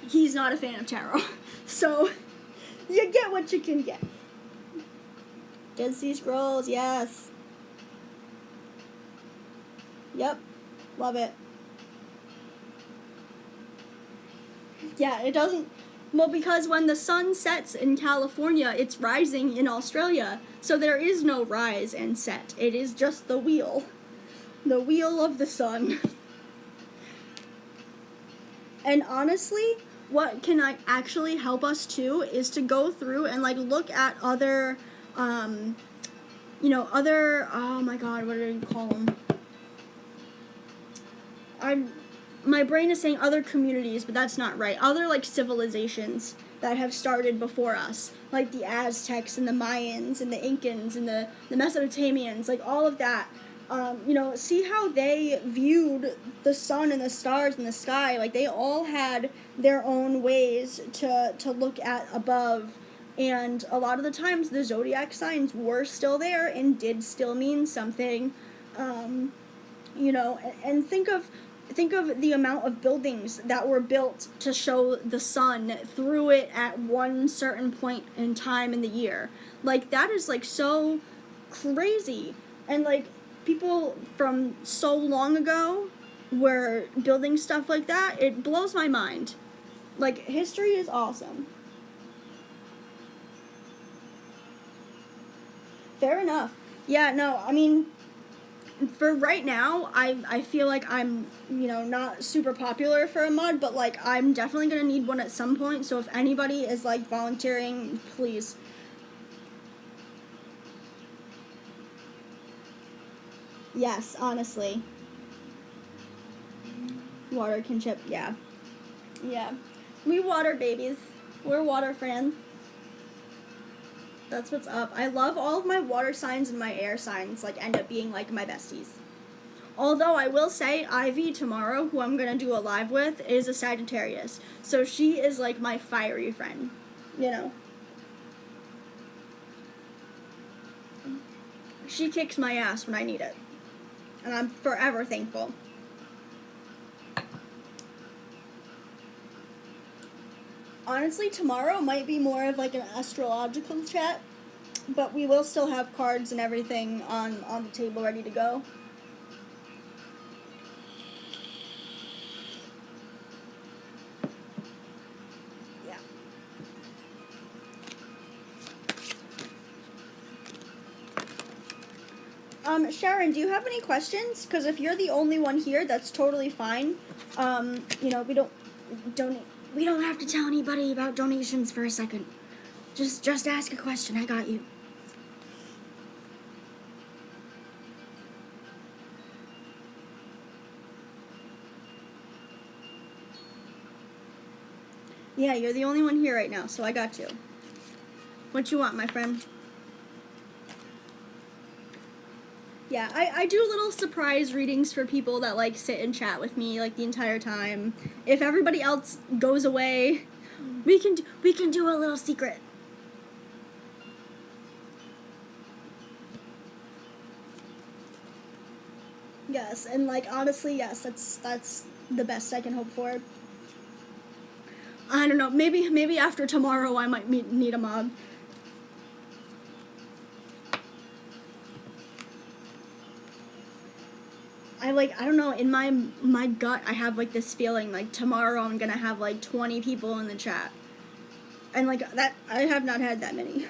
he's not a fan of tarot, so you get what you can get. Dead Sea Scrolls, yes. Yep, love it. Yeah, it doesn't... Well, because when the sun sets in California, it's rising in Australia. So there is no rise and set. It is just the wheel. The wheel of the sun. And honestly, what can actually help us too is to go through and look at other, oh my god, what did I call them? my brain is saying other communities, but that's not right. Other, like, civilizations that have started before us, like the Aztecs and the Mayans and the Incans and the Mesopotamians, like all of that. You know, see how they viewed the sun and the stars in the sky. Like, they all had their own ways to look at above. And a lot of the times, the zodiac signs were still there and did still mean something. You know, and think of the amount of buildings that were built to show the sun through it at one certain point in time in the year. Like, that is, like, so crazy. And, like, people from so long ago were building stuff like that. It blows my mind. Like, history is awesome. Fair enough. Yeah, no, I mean, for right now, I feel like I'm, you know, not super popular for a mod, but, like, I'm definitely gonna need one at some point, so if anybody is, like, volunteering, please. Yes, honestly. Water kinship, yeah. Yeah. We water babies. We're water friends. That's what's up. I love all of my water signs and my air signs, like, end up being, like, my besties. Although I will say, Ivy tomorrow, who I'm gonna do a live with, is a Sagittarius. So she is, like, my fiery friend, you know. She kicks my ass when I need it. And I'm forever thankful. Honestly, tomorrow might be more of, like, an astrological chat, but we will still have cards and everything on the table ready to go. Sharon, do you have any questions? Because if you're the only one here, that's totally fine. You know, we don't have to tell anybody about donations for a second. Just ask a question. I got you. Yeah, you're the only one here right now, so I got you. What you want, my friend? Yeah, I do little surprise readings for people that, like, sit and chat with me, like, the entire time. If everybody else goes away, we can do a little secret. Yes, and, like, honestly, yes, that's the best I can hope for. I don't know, maybe after tomorrow I might need a mod. I don't know, in my gut, I have, like, this feeling, like, tomorrow I'm gonna have, like, 20 people in the chat. And, like, that, I have not had that many.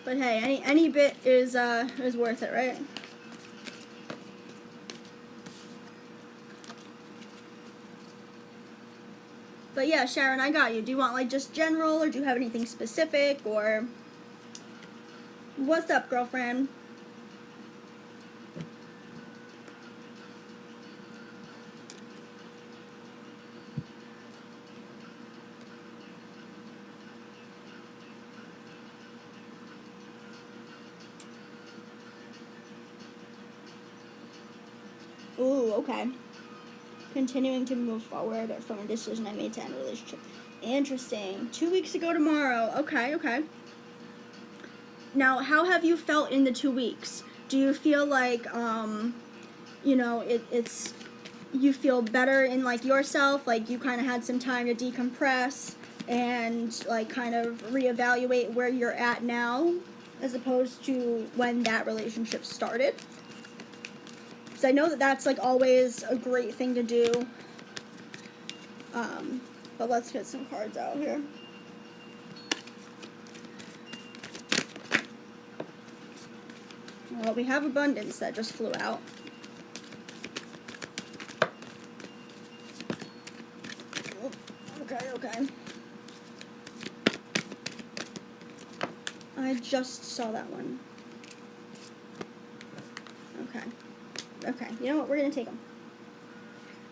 But hey, any bit is worth it, right? But yeah, Sharon, I got you. Do you want, like, just general, or do you have anything specific, or... What's up, girlfriend? Ooh, okay. Continuing to move forward from a decision I made to end a relationship. Interesting. 2 weeks ago tomorrow. Okay, okay. Now, how have you felt in the 2 weeks? Do you feel like, you know, it's you feel better in, like, yourself, like you kind of had some time to decompress and, like, kind of reevaluate where you're at now as opposed to when that relationship started? Because I know that that's, like, always a great thing to do. But let's get some cards out here. Well, we have abundance that just flew out. Okay. I just saw that one. Okay. Okay, you know what? We're going to take them.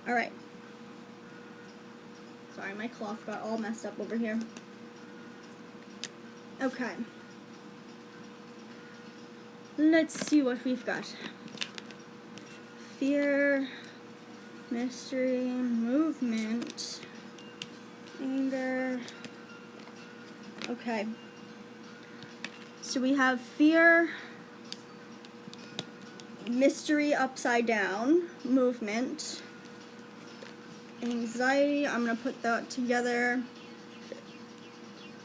All right. Sorry, my cloth got all messed up over here. Okay. Let's see what we've got. Fear, mystery, movement, anger. Okay. So we have fear, mystery upside down, movement, anxiety. I'm going to put that together.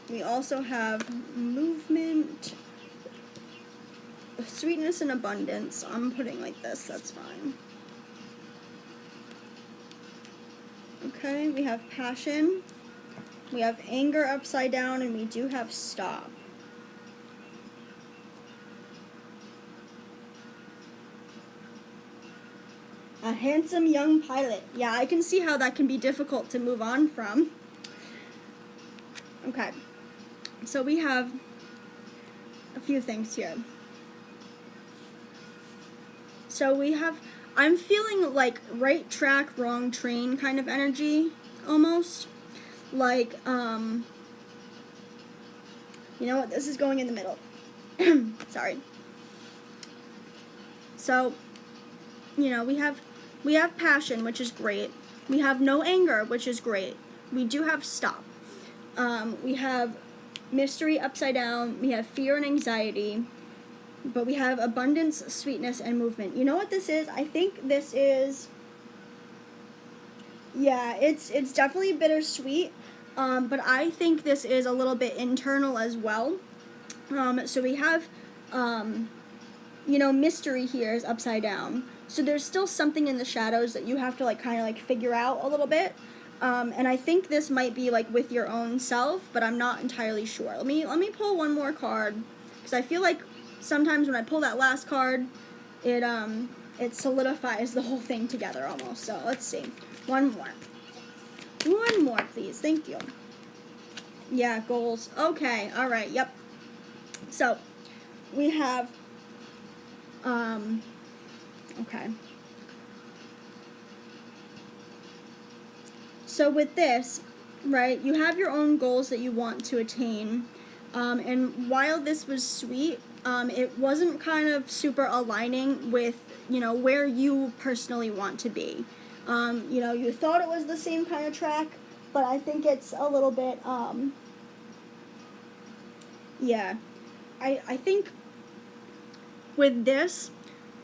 We also have movement, sweetness and abundance. I'm putting like this, that's fine. Okay, we have passion, we have anger upside down, and we do have stop. A handsome young pilot. Yeah, I can see how that can be difficult to move on from. Okay, so we have a few things here. So we have, I'm feeling like right track, wrong train kind of energy, almost. Like, you know what, this is going in the middle. Sorry. So, you know, we have passion, which is great. We have no anger, which is great. We do have stop. We have mystery upside down. We have fear and anxiety. But we have abundance, sweetness, and movement. You know what this is? I think this is, yeah, it's definitely bittersweet. But I think this is a little bit internal as well. So we have, you know, mystery here is upside down. So there's still something in the shadows that you have to like kind of like figure out a little bit. And I think this might be like with your own self, but I'm not entirely sure. Let me pull one more card, because I feel like sometimes when I pull that last card, it solidifies the whole thing together almost. So let's see. One more, please. Thank you. Yeah, goals. Okay. All right. Yep. So we have, okay. So with this, right, you have your own goals that you want to attain. And while this was sweet, it wasn't kind of super aligning with, you know, where you personally want to be. You know, you thought it was the same kind of track, but I think it's a little bit, yeah. I think with this,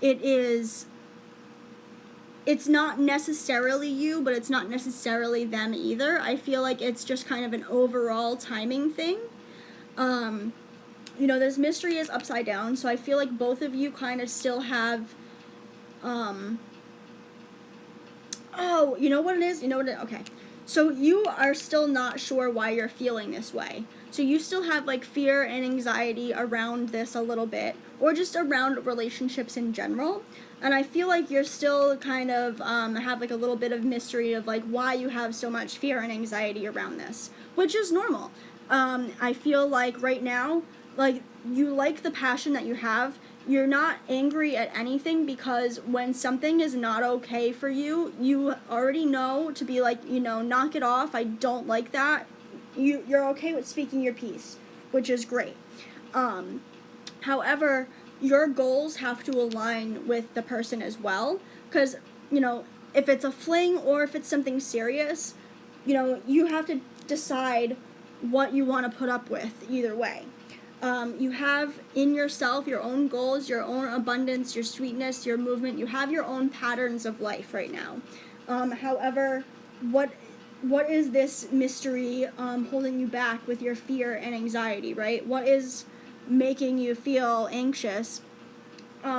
it's not necessarily you, but it's not necessarily them either. I feel like it's just kind of an overall timing thing. You know, this mystery is upside down, so I feel like both of you kind of still have, oh, you know what it is? You know what okay. So you are still not sure why you're feeling this way. So you still have like fear and anxiety around this a little bit, or just around relationships in general. And I feel like you're still kind of have like a little bit of mystery of like why you have so much fear and anxiety around this, which is normal. I feel like right now, like, you like the passion that you have. You're not angry at anything, because when something is not okay for you, you already know to be like, you know, knock it off. I don't like that. You're okay with speaking your piece, which is great. However, your goals have to align with the person as well, because, you know, if it's a fling or if it's something serious, you know, you have to decide what you want to put up with either way. You have in yourself your own goals, your own abundance, your sweetness, your movement. You have your own patterns of life right now. However, what is this mystery holding you back with your fear and anxiety, right? What is making you feel anxious?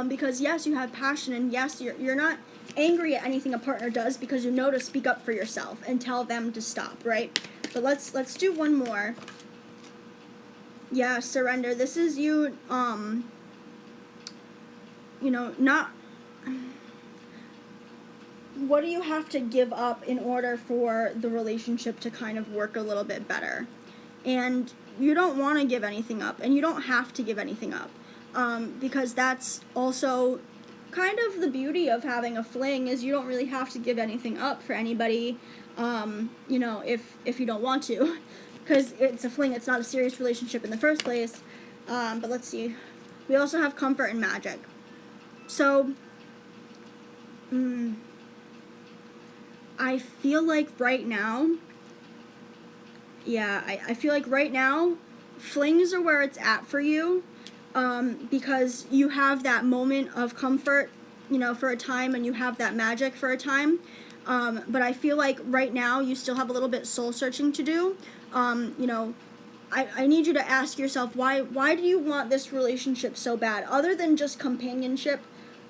Because yes, you have passion, and yes, you're not angry at anything a partner does, because you know to speak up for yourself and tell them to stop, right? But let's do one more. Yeah, surrender. This is you, you know, not, what do you have to give up in order for the relationship to kind of work a little bit better? And you don't want to give anything up, and you don't have to give anything up, because that's also kind of the beauty of having a fling is you don't really have to give anything up for anybody, you know, if you don't want to, because it's a fling, it's not a serious relationship in the first place. But let's see. We also have comfort and magic. So, I feel like right now, I feel like right now, flings are where it's at for you, because you have that moment of comfort, you know, for a time, and you have that magic for a time. But I feel like right now you still have a little bit soul searching to do. You know, I need you to ask yourself, why do you want this relationship so bad? Other than just companionship,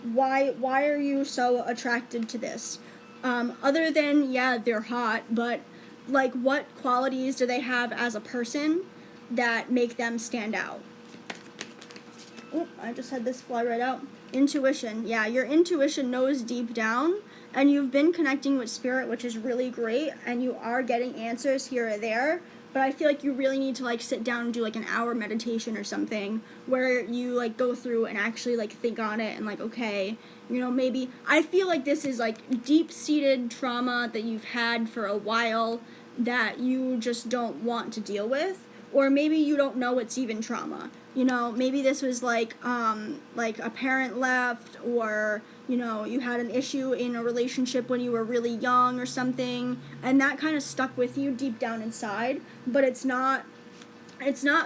why are you so attracted to this? Other than, yeah, they're hot, but like what qualities do they have as a person that make them stand out? Oh, I just had this fly right out. Intuition. Yeah, your intuition knows deep down, and you've been connecting with spirit, which is really great, and you are getting answers here or there. But I feel like you really need to like sit down and do like an hour meditation or something where you like go through and actually like think on it and like, okay, you know, maybe I feel like this is like deep-seated trauma that you've had for a while that you just don't want to deal with, or maybe you don't know it's even trauma. You know, maybe this was like a parent left, or, you know, you had an issue in a relationship when you were really young or something, and that kind of stuck with you deep down inside, but it's not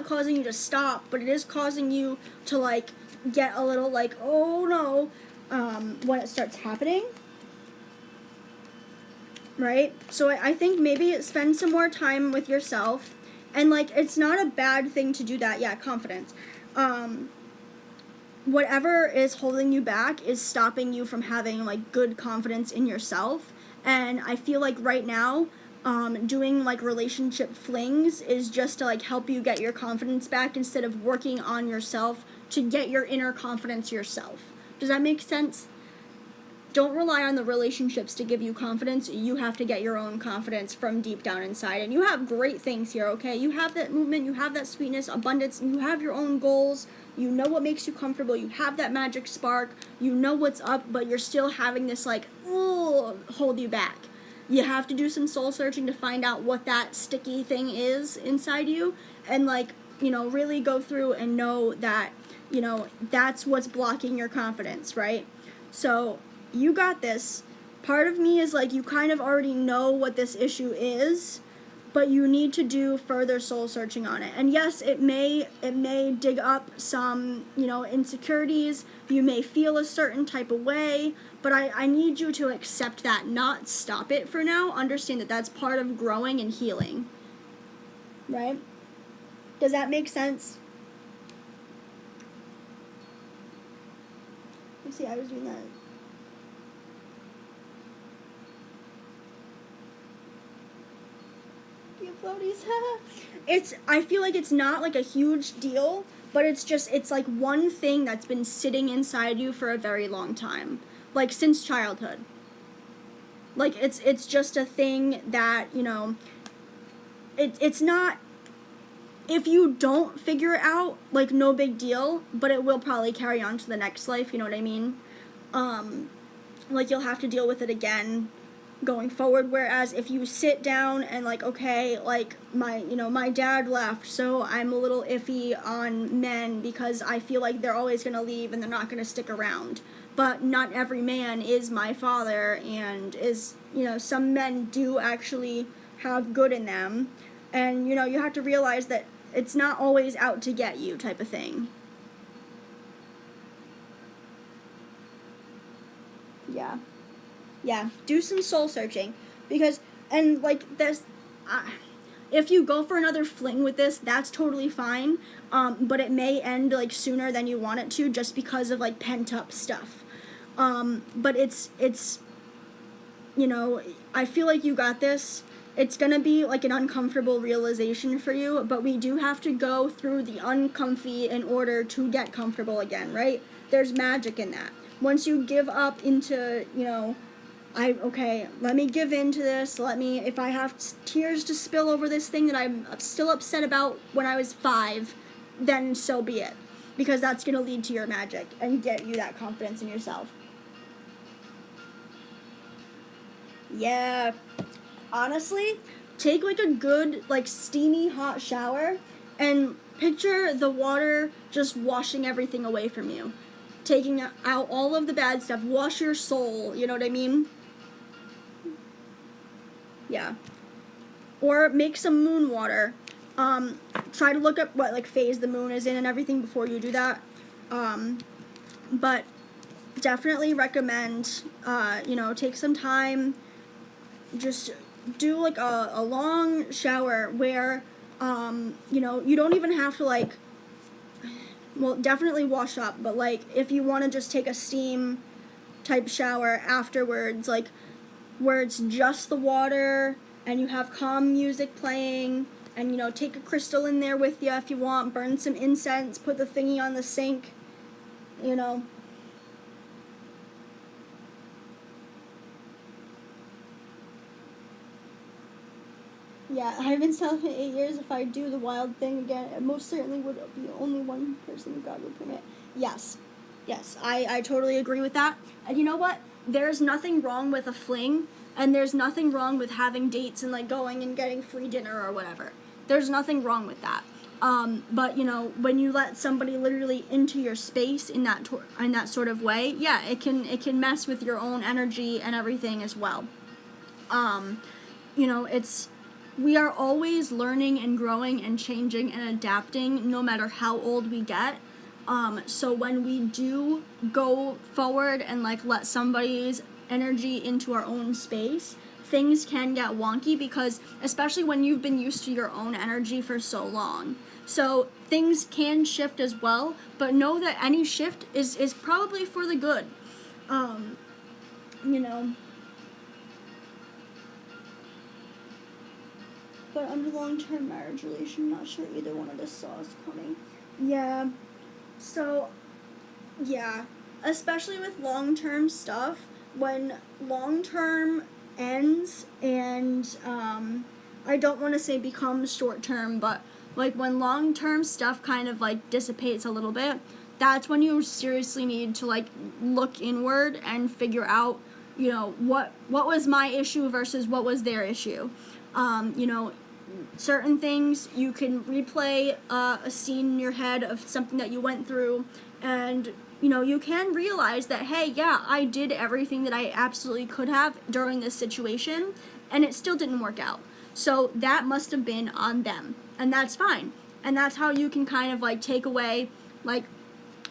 causing you to stop, but it is causing you to like get a little like, oh no, when it starts happening, right? So I think maybe spend some more time with yourself. And, like, it's not a bad thing to do that. Yeah, confidence. Whatever is holding you back is stopping you from having, like, good confidence in yourself. And I feel like right now, doing, like, relationship flings is just to, like, help you get your confidence back instead of working on yourself to get your inner confidence yourself. Does that make sense? Don't rely on the relationships to give you confidence. You have to get your own confidence from deep down inside. And you have great things here, okay? You have that movement, you have that sweetness, abundance, and you have your own goals. You know what makes you comfortable. You have that magic spark. You know what's up, but you're still having this, like, hold you back. You have to do some soul searching to find out what that sticky thing is inside you. And, like, you know, really go through and know that, you know, that's what's blocking your confidence, right? So you got this. Part of me is like, you kind of already know what this issue is, but you need to do further soul searching on it. And yes, it may dig up some, you know, insecurities. You may feel a certain type of way, but I need you to accept that, not stop it for now. Understand that that's part of growing and healing. Right? Does that make sense? Let's see, I was doing that. Floaties. I feel like it's not like a huge deal, but it's like one thing that's been sitting inside you for a very long time, like since childhood. Like it's just a thing that, you know, it's not, if you don't figure it out, like, no big deal, but it will probably carry on to the next life, you know what I mean? Like, you'll have to deal with it again going forward, whereas if you sit down and like, okay, like my dad left, so I'm a little iffy on men because I feel like they're always going to leave and they're not going to stick around, but not every man is my father, and is, you know, some men do actually have good in them, and, you know, you have to realize that it's not always out to get you type of thing. Yeah, do some soul searching, because, and like this, if you go for another fling with this, that's totally fine, but it may end like sooner than you want it to, just because of like pent up stuff. But it's, you know, I feel like you got this. It's gonna be like an uncomfortable realization for you, but we do have to go through the uncomfy in order to get comfortable again, right? There's magic in that. Once you give up into, you know, let me give in to this, if I have tears to spill over this thing that I'm still upset about when I was 5, then so be it. Because that's going to lead to your magic and get you that confidence in yourself. Yeah. Honestly, take like a good, like steamy hot shower and picture the water just washing everything away from you. Taking out all of the bad stuff. Wash your soul, you know what I mean? Yeah. Or make some moon water. Try to look up what like phase the moon is in and everything before you do that. But definitely recommend, take some time, just do like a long shower where, you don't even have to like, well, definitely wash up, but like if you want to just take a steam type shower afterwards, like where it's just the water and you have calm music playing, and take a crystal in there with you if you want, burn some incense, put the thingy on the sink, Yeah, I've been celibate 8 years. If I do the wild thing again, it most certainly would be only one person God would permit. Yes. Yes, I totally agree with that. And you know what? There's nothing wrong with a fling, and there's nothing wrong with having dates and like going and getting free dinner or whatever. There's nothing wrong with that. But when you let somebody literally into your space in that sort of way, yeah, it can mess with your own energy and everything as well. We are always learning and growing and changing and adapting no matter how old we get. So when we do go forward and like let somebody's energy into our own space, things can get wonky because especially when you've been used to your own energy for so long. So things can shift as well, but know that any shift is probably for the good. But under long-term marriage relation, not sure either one of us saw us coming. Yeah. So, yeah. Especially with long-term stuff, when long-term ends and, I don't want to say becomes short-term, but like when long-term stuff kind of like dissipates a little bit, that's when you seriously need to like look inward and figure out, what was my issue versus what was their issue. Certain things you can replay a scene in your head of something that you went through, and you can realize that, hey, yeah, I did everything that I absolutely could have during this situation, and it still didn't work out. So that must have been on them, and that's fine. And that's how you can kind of like take away, like,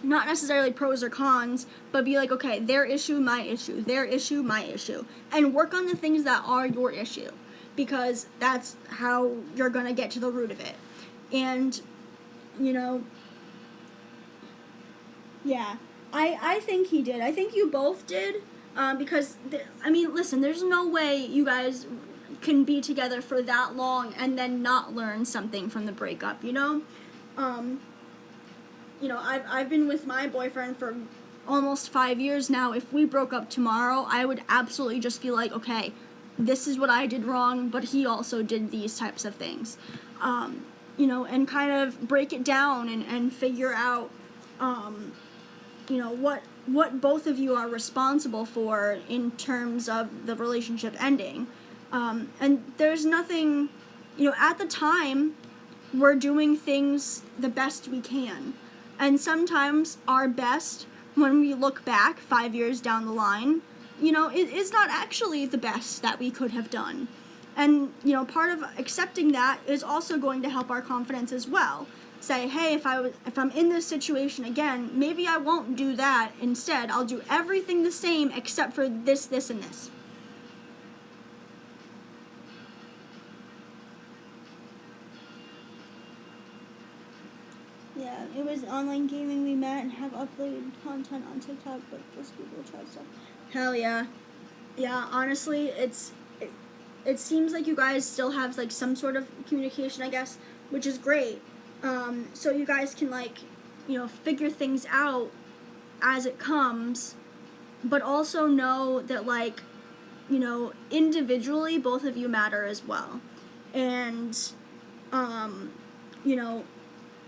not necessarily pros or cons, but be like, okay, their issue, my issue, their issue, my issue, and work on the things that are your issue, because that's how you're going to get to the root of it. And, yeah, I think he did. I think you both did, because, listen, there's no way you guys can be together for that long and then not learn something from the breakup, I've been with my boyfriend for almost 5 years now. If we broke up tomorrow, I would absolutely just be like, okay, this is what I did wrong, but he also did these types of things. And kind of break it down and figure out, what both of you are responsible for in terms of the relationship ending. And there's nothing, at the time, we're doing things the best we can. And sometimes our best, when we look back 5 years down the line, it is not actually the best that we could have done. And, part of accepting that is also going to help our confidence as well. Say, hey, if I'm in this situation again, maybe I won't do that. Instead, I'll do everything the same except for this, this, and this. Yeah, it was online gaming. We met and have uploaded content on TikTok, but just Google chat stuff. Hell yeah. Yeah, honestly, it seems like you guys still have like some sort of communication, I guess, which is great. So you guys can like, figure things out as it comes, but also know that like, individually both of you matter as well. And,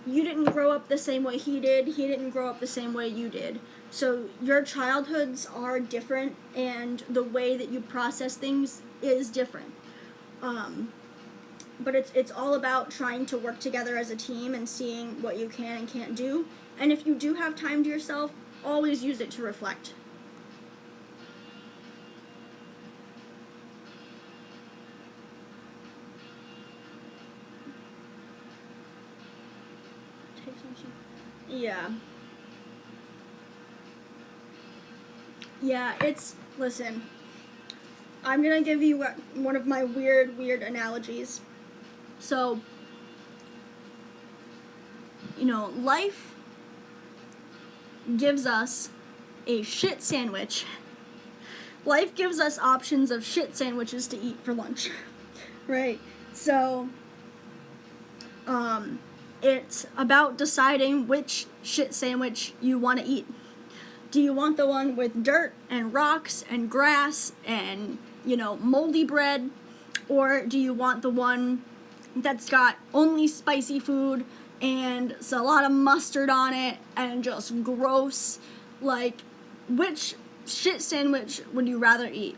you didn't grow up the same way he did. He didn't grow up the same way you did. So your childhoods are different, and the way that you process things is different. But it's all about trying to work together as a team and seeing what you can and can't do. And if you do have time to yourself, always use it to reflect. Yeah. Yeah, listen, I'm gonna give you one of my weird analogies. So, life gives us a shit sandwich. Life gives us options of shit sandwiches to eat for lunch, right? So, it's about deciding which shit sandwich you want to eat. Do you want the one with dirt and rocks and grass and, moldy bread? Or do you want the one that's got only spicy food and it's a lot of mustard on it and just gross? Like, which shit sandwich would you rather eat?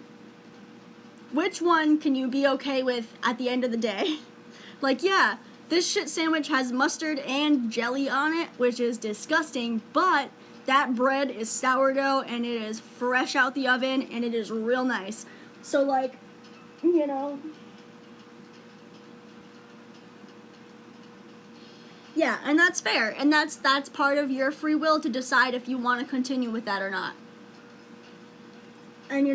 Which one can you be okay with at the end of the day? Like, yeah, this shit sandwich has mustard and jelly on it, which is disgusting, but that bread is sourdough and it is fresh out the oven and it is real nice. So, like, yeah, and that's fair, and that's part of your free will to decide if you want to continue with that or not. And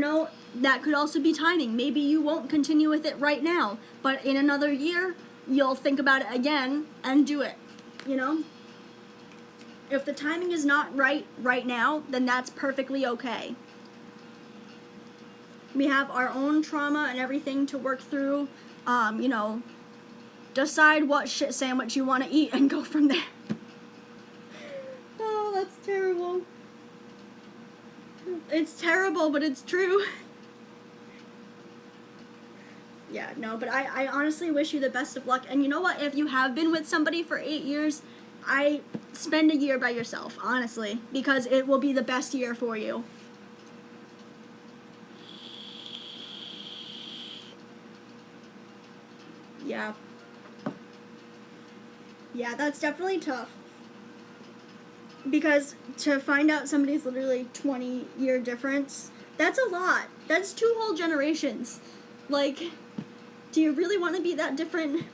that could also be timing. Maybe you won't continue with it right now, but in another year, you'll think about it again and do it, If the timing is not right now, then that's perfectly okay. We have our own trauma and everything to work through. Decide what shit sandwich you want to eat and go from there. Oh, that's terrible. It's terrible, but it's true. Yeah, no, but I honestly wish you the best of luck. And you know what? If you have been with somebody for 8 years, I spend a year by yourself, honestly, because it will be the best year for you. Yeah. Yeah, that's definitely tough. Because to find out somebody's literally 20-year difference, that's a lot. That's 2 whole generations. Like, do you really want to be that different?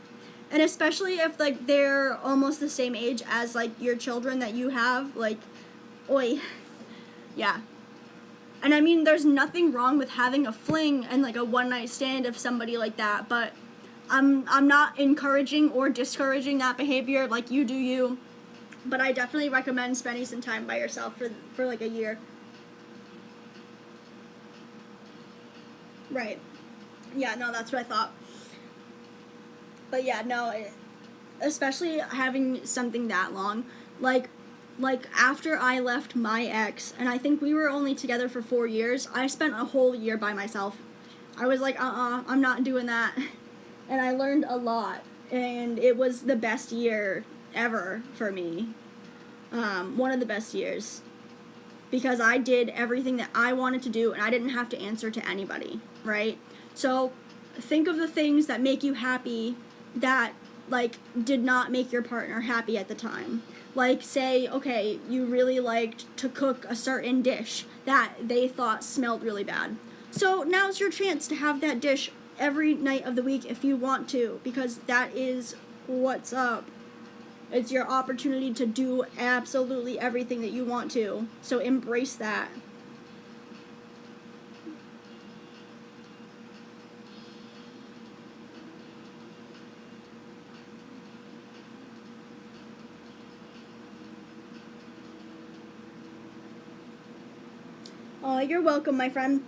And especially if, like, they're almost the same age as, like, your children that you have, like, oi. Yeah. And I mean, there's nothing wrong with having a fling and, like, a one-night stand of somebody like that, but I'm not encouraging or discouraging that behavior. Like, you do you. But I definitely recommend spending some time by yourself for like, a year. Right. Yeah, no, that's what I thought. But yeah, no, especially having something that long. Like after I left my ex, and I think we were only together for 4 years, I spent a whole year by myself. I was like, I'm not doing that. And I learned a lot. And it was the best year ever for me. One of the best years. Because I did everything that I wanted to do, and I didn't have to answer to anybody, right? So think of the things that make you happy that, like, did not make your partner happy at the time. Like, say, okay, you really liked to cook a certain dish that they thought smelled really bad. So now's your chance to have that dish every night of the week if you want to, because that is what's up. It's your opportunity to do absolutely everything that you want to. So embrace that. Oh, you're welcome, my friend.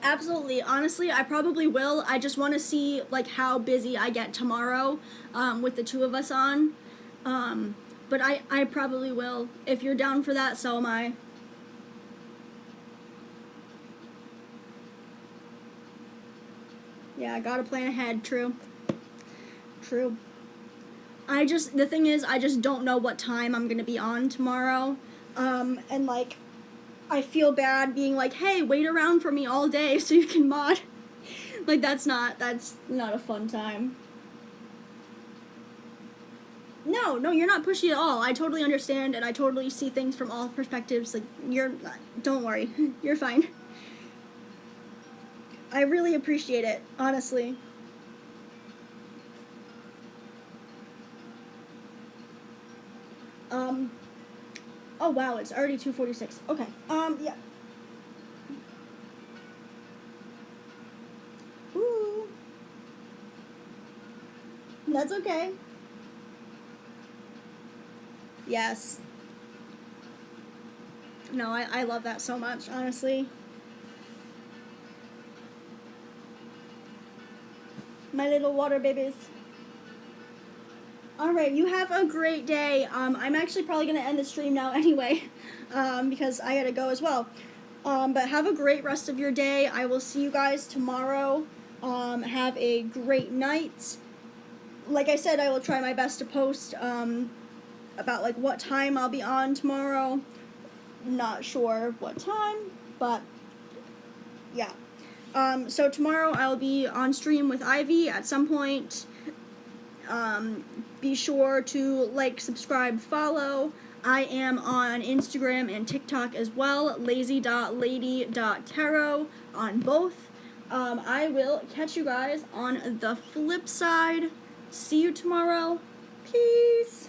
Absolutely. Honestly, I probably will. I just want to see, like, how busy I get tomorrow with the 2 of us on. But I probably will. If you're down for that, so am I. Yeah, I gotta plan ahead. True. The thing is, I just don't know what time I'm gonna be on tomorrow. And, like, I feel bad being like, hey, wait around for me all day so you can mod. Like, that's not a fun time. No, you're not pushy at all. I totally understand, and I totally see things from all perspectives. Like, don't worry. You're fine. I really appreciate it, honestly. Oh wow, it's already 2:46. Okay. Yeah. Ooh. That's okay. Yes. No, I love that so much, honestly. My little water babies. Alright, you have a great day. I'm actually probably going to end the stream now anyway, because I gotta go as well. But have a great rest of your day. I will see you guys tomorrow. Have a great night. Like I said, I will try my best to post about like what time I'll be on tomorrow. Not sure what time, but yeah. So tomorrow I'll be on stream with Ivy at some point. Be sure to like, subscribe, follow. I am on Instagram and TikTok as well, lazy.lady.tarot on both. I will catch you guys on the flip side. See you tomorrow. Peace.